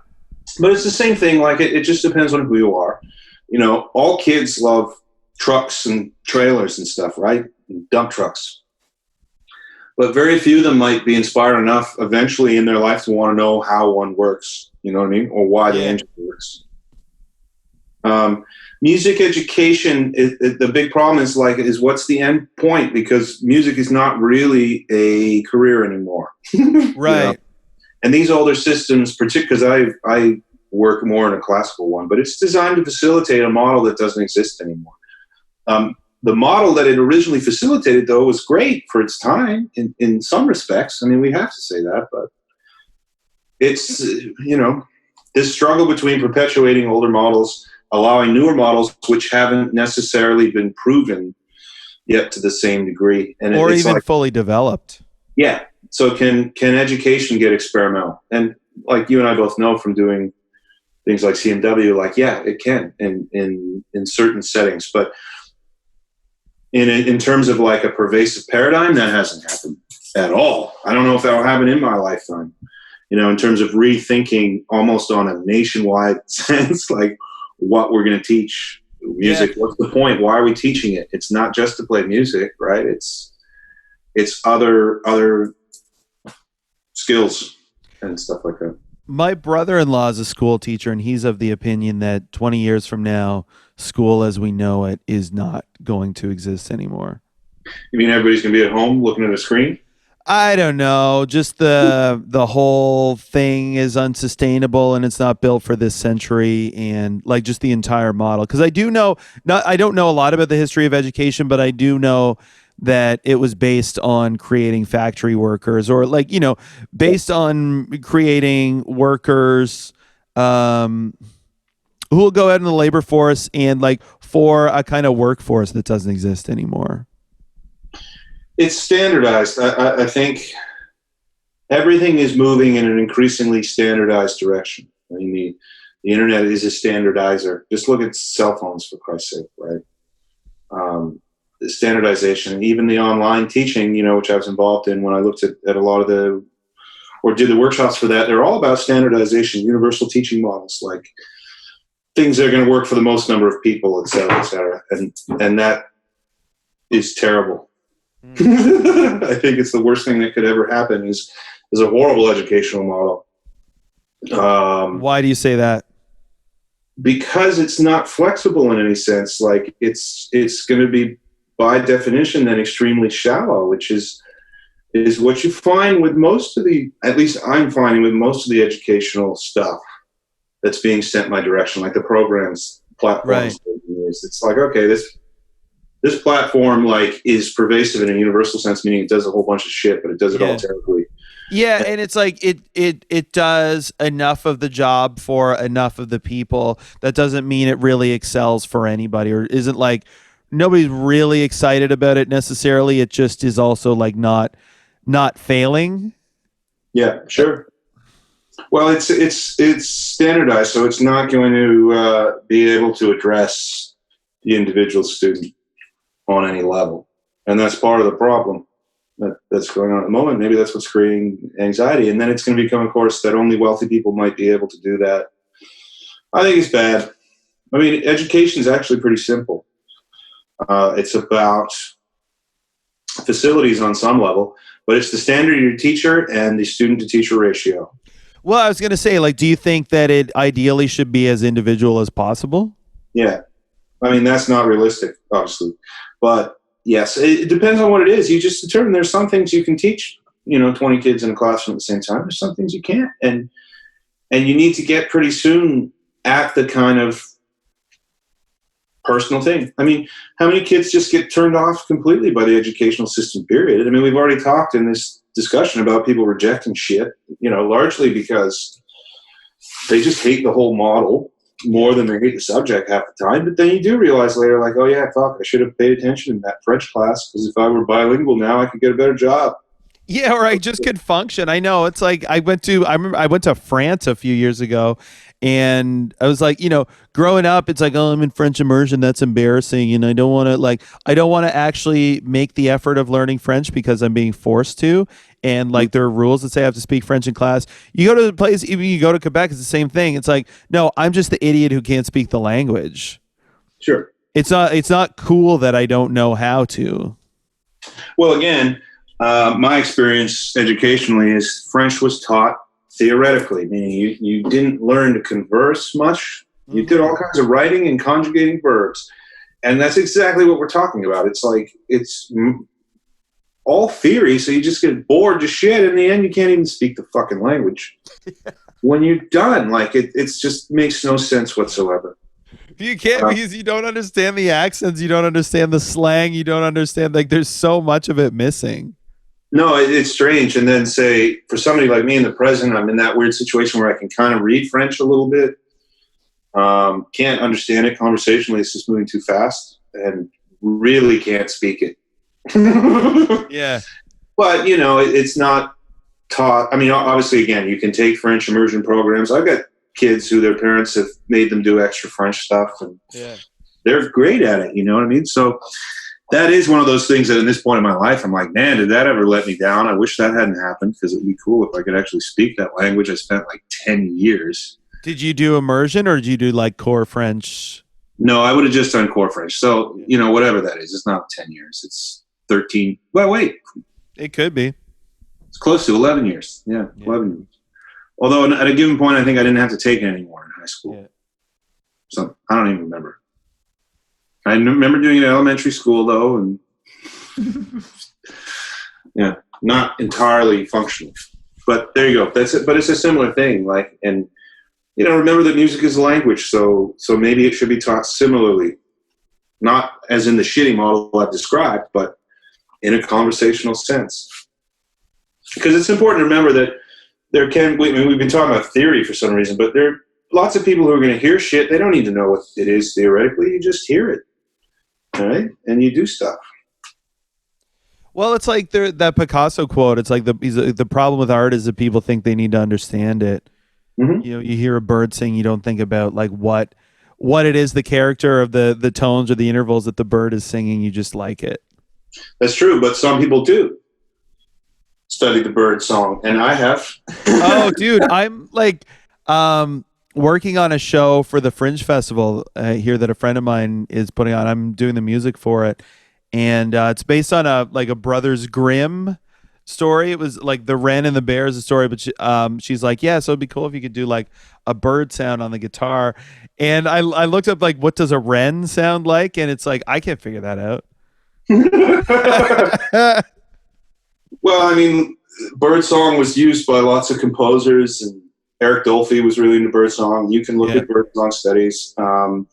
But it's the same thing. Like it just depends on who you are. All kids love trucks and trailers and stuff, right? And dump trucks. But very few of them might be inspired enough eventually in their life to want to know how one works, you know what I mean? Or why the engine works. Music education, the big problem is what's the end point? Because music is not really a career anymore. Right. And these older systems, particularly because I work more in a classical one, but it's designed to facilitate a model that doesn't exist anymore. The model that it originally facilitated, though, was great for its time in some respects. I mean, we have to say that, but it's, this struggle between perpetuating older models, allowing newer models, which haven't necessarily been proven yet to the same degree. And or it's even fully developed. Yeah. So can education get experimental? And like you and I both know from doing things like CMW, like, yeah, it can in certain settings. But in terms of like a pervasive paradigm, that hasn't happened at all. I don't know if that'll happen in my lifetime, in terms of rethinking almost on a nationwide sense, like what we're going to teach music. Yeah. What's the point? Why are we teaching it? It's not just to play music, right? It's other skills and stuff like that. My brother-in-law is a school teacher, and he's of the opinion that 20 years from now, school as we know it is not going to exist anymore. You mean everybody's going to be at home looking at a screen? I don't know. Just the whole thing is unsustainable, and it's not built for this century, and like just the entire model. Because I don't know a lot about the history of education, but I do know that it was based on creating factory workers, or based on creating workers who will go out in the labor force and for a kind of workforce that doesn't exist anymore. It's standardized. I think everything is moving in an increasingly standardized direction. I mean, the internet is a standardizer. Just look at cell phones, for Christ's sake, right? The standardization, even the online teaching, which I was involved in when I looked at a lot of did the workshops for that, they're all about standardization, universal teaching models, like things that are going to work for the most number of people, et cetera, et cetera. And that is terrible. I think it's the worst thing that could ever happen is a horrible educational model. Why do you say that? Because it's not flexible in any sense. Like it's going to be by definition then extremely shallow, which is what you find with at least I'm finding with most of the educational stuff that's being sent my direction, like the programs, platforms. Right. It's like, okay, this platform is pervasive in a universal sense, meaning it does a whole bunch of shit, but it does it all terribly. Yeah, and it's like it does enough of the job for enough of the people. That doesn't mean it really excels for anybody, or isn't nobody's really excited about it necessarily. It just is also not failing. Yeah, sure. Well, it's standardized, so it's not going to be able to address the individual student on any level, and that's part of the problem. that's going on at the moment. Maybe that's what's creating anxiety. And then it's going to become a course that only wealthy people might be able to do that. I think it's bad. I mean, education is actually pretty simple. It's about facilities on some level, but it's the standard of your teacher and the student to teacher ratio. Well, I was going to say, like, do you think that it ideally should be as individual as possible? Yeah. I mean, that's not realistic, obviously. But yes, it depends on what it is. You just determine there's some things you can teach, 20 kids in a classroom at the same time. There's some things you can't. And you need to get pretty soon at the kind of personal thing. I mean, how many kids just get turned off completely by the educational system, period? I mean, we've already talked in this discussion about people rejecting shit, largely because they just hate the whole model more than they hate the subject half the time. But then you do realize later, like, oh yeah, fuck, I should have paid attention in that French class, because if I were bilingual now, I could get a better job. Yeah, or I just could function. I know. It's like I went to France a few years ago, and I was like, growing up, it's like, oh, I'm in French immersion. That's embarrassing. And I don't want to actually make the effort of learning French because I'm being forced to. And like, there are rules that say I have to speak French in class. You go to the place, even you go to Quebec, it's the same thing. It's like, no, I'm just the idiot who can't speak the language. Sure. It's not cool that I don't know how to. Well, again, my experience educationally is French was taught theoretically, meaning you didn't learn to converse much. You did all kinds of writing and conjugating verbs. And that's exactly what we're talking about. It's like, it's all theory, so you just get bored to shit. In the end, you can't even speak the fucking language. When you're done, like, it's just makes no sense whatsoever. You can't, because you don't understand the accents, you don't understand the slang, you don't understand, like, there's so much of it missing. No, it's strange. And then, say, for somebody like me in the present, I'm in that weird situation where I can kind of read French a little bit. Can't understand it conversationally. It's just moving too fast, and really can't speak it. Yeah. But, it's not taught. I mean, obviously, again, you can take French immersion programs. I've got kids who their parents have made them do extra French stuff, and they're great at it. You know what I mean? So that is one of those things that in this point in my life, I'm like, man, did that ever let me down? I wish that hadn't happened, because it'd be cool if I could actually speak that language. I spent like 10 years. Did you do immersion, or did you do like core French? No, I would have just done core French. So, whatever that is, it's not 10 years. It's 13. Well, wait. It could be. It's close to 11 years. Yeah, 11 years. Although at a given point, I think I didn't have to take it anymore in high school. Yeah. So I don't even remember. I remember doing it in elementary school, though, and not entirely functional. But there you go. That's it. But it's a similar thing. Like, and remember that music is a language, so maybe it should be taught similarly, not as in the shitty model I've described, but in a conversational sense. Because it's important to remember that we've been talking about theory for some reason, but there are lots of people who are going to hear shit. They don't need to know what it is theoretically. You just hear it, all right? And you do stuff. Well, it's like that Picasso quote. It's like the problem with art is that people think they need to understand it. Mm-hmm. You hear a bird sing, you don't think about like what it is, the character of the tones or the intervals that the bird is singing. You just like it. That's true, but some people do study the bird song, and I have. Oh, dude, I'm like working on a show for the Fringe Festival here that a friend of mine is putting on. I'm doing the music for it, and it's based on a Brothers Grimm story. It was like the Wren and the Bear is a story, but she's like, yeah, so it'd be cool if you could do like a bird sound on the guitar. And I looked up like, what does a wren sound like? And it's like, I can't figure that out. Well, I mean, bird song was used by lots of composers, and Eric Dolphy was really into bird song. You can look at bird song studies, and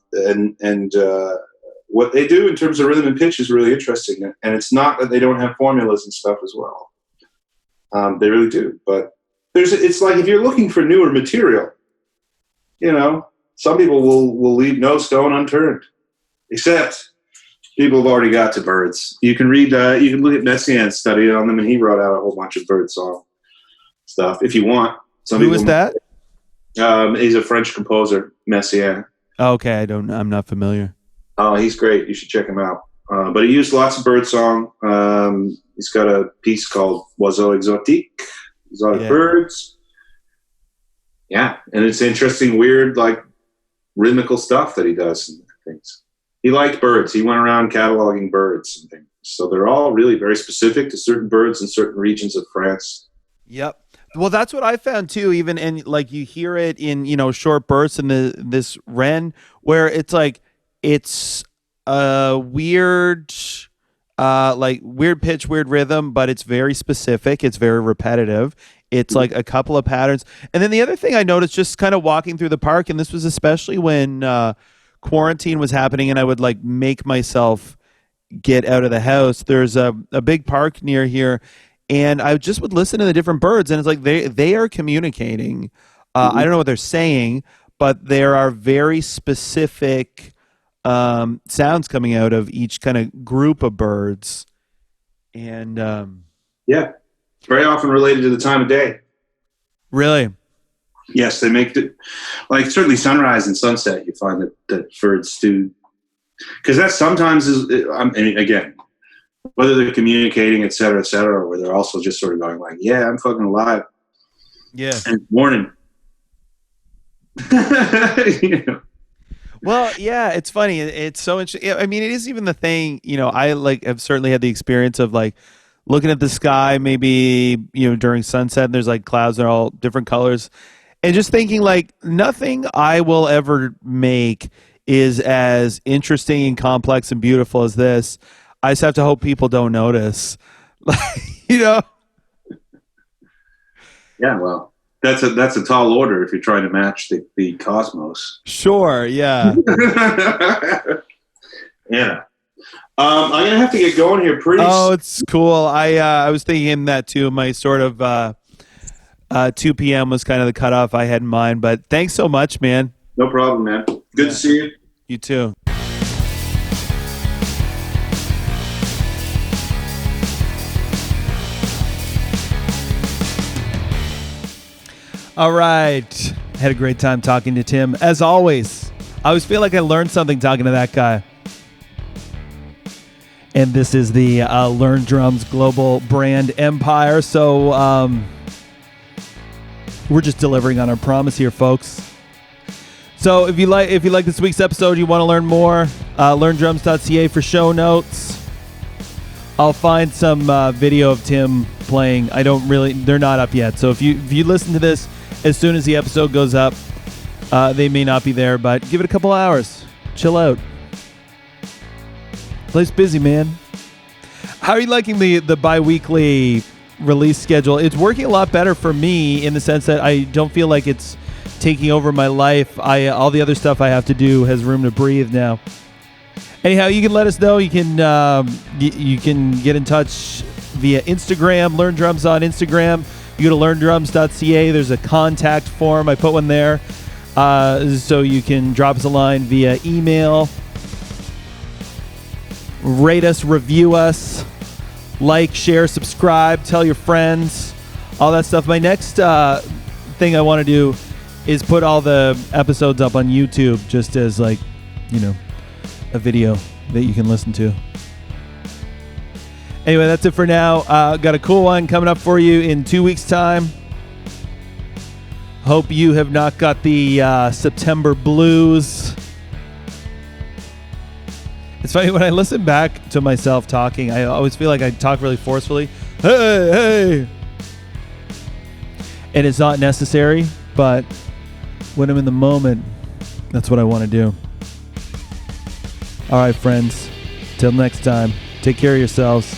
what they do in terms of rhythm and pitch is really interesting. And it's not that they don't have formulas and stuff as well. They really do. But it's like if you're looking for newer material, some people will leave no stone unturned, except people have already got to birds. You can read, you can look at Messiaen's study on them, and he wrote out a whole bunch of bird song stuff if you want. Who is that? He's a French composer, Messiaen. Okay, I'm not familiar. Oh, he's great. You should check him out. But he used lots of bird song. He's got a piece called Oiseaux Exotiques, exotic birds. Yeah, and it's interesting, weird, like rhythmical stuff that he does and things. He liked birds. He went around cataloging birds and things. So they're all really very specific to certain birds in certain regions of France. Yep. Well, that's what I found too. Even and like you hear it in short bursts in this Wren, where it's like it's a weird, like weird pitch, weird rhythm, but it's very specific. It's very repetitive. It's like a couple of patterns. And then the other thing I noticed, just kind of walking through the park, and this was especially when quarantine was happening, and I would like make myself get out of the house. There's a big park near here, and I just would listen to the different birds, and it's like they are communicating. I don't know what they're saying, but there are very specific sounds coming out of each kind of group of birds. And yeah, very often related to the time of day. Really? Yes, they make it like certainly sunrise and sunset. You find that birds do, because that sometimes is. I mean, again, whether they're communicating, et cetera, or where they're also just sort of going like, "Yeah, I'm fucking alive." Yeah. And morning. You know. Well, yeah, it's funny. It's so interesting. I mean, it is even the thing. I like have certainly had the experience of like looking at the sky, maybe during sunset, and there's like clouds that are all different colors. And just thinking like nothing I will ever make is as interesting and complex and beautiful as this. I just have to hope people don't notice. Yeah, well, that's a tall order if you're trying to match the cosmos. Sure, yeah. Yeah. I'm going to have to get going here pretty soon. Oh, it's cool. I was thinking that too. My sort of 2 p.m. was kind of the cutoff I had in mind, but thanks so much, man. No problem, man. Good to see you. You too. All right. Had a great time talking to Tim. As always, I always feel like I learned something talking to that guy. And this is the Learn Drums global brand empire. So we're just delivering on our promise here, folks. So if you like this week's episode, you want to learn more, learndrums.ca for show notes. I'll find some video of Tim playing. They're not up yet. So if you listen to this as soon as the episode goes up, they may not be there, but give it a couple hours. Chill out. Place busy, man. How are you liking the bi-weekly release schedule? It's working a lot better for me in the sense that I don't feel like it's taking over my life. All the other stuff I have to do has room to breathe now. Anyhow, you can let us know. You can get in touch via Instagram. Learn Drums on Instagram. You go to learndrums.ca. There's a contact form. I put one there, so you can drop us a line via email. Rate us, review us, like, share, subscribe, tell your friends, all that stuff. My next thing I want to do is put all the episodes up on YouTube, just as like, a video that you can listen to. Anyway, that's it for now. Got a cool one coming up for you in 2 weeks' time. Hope you have not got the September blues. It's funny, when I listen back to myself talking, I always feel like I talk really forcefully. Hey! And it's not necessary, but when I'm in the moment, that's what I want to do. All right, friends. Till next time, take care of yourselves.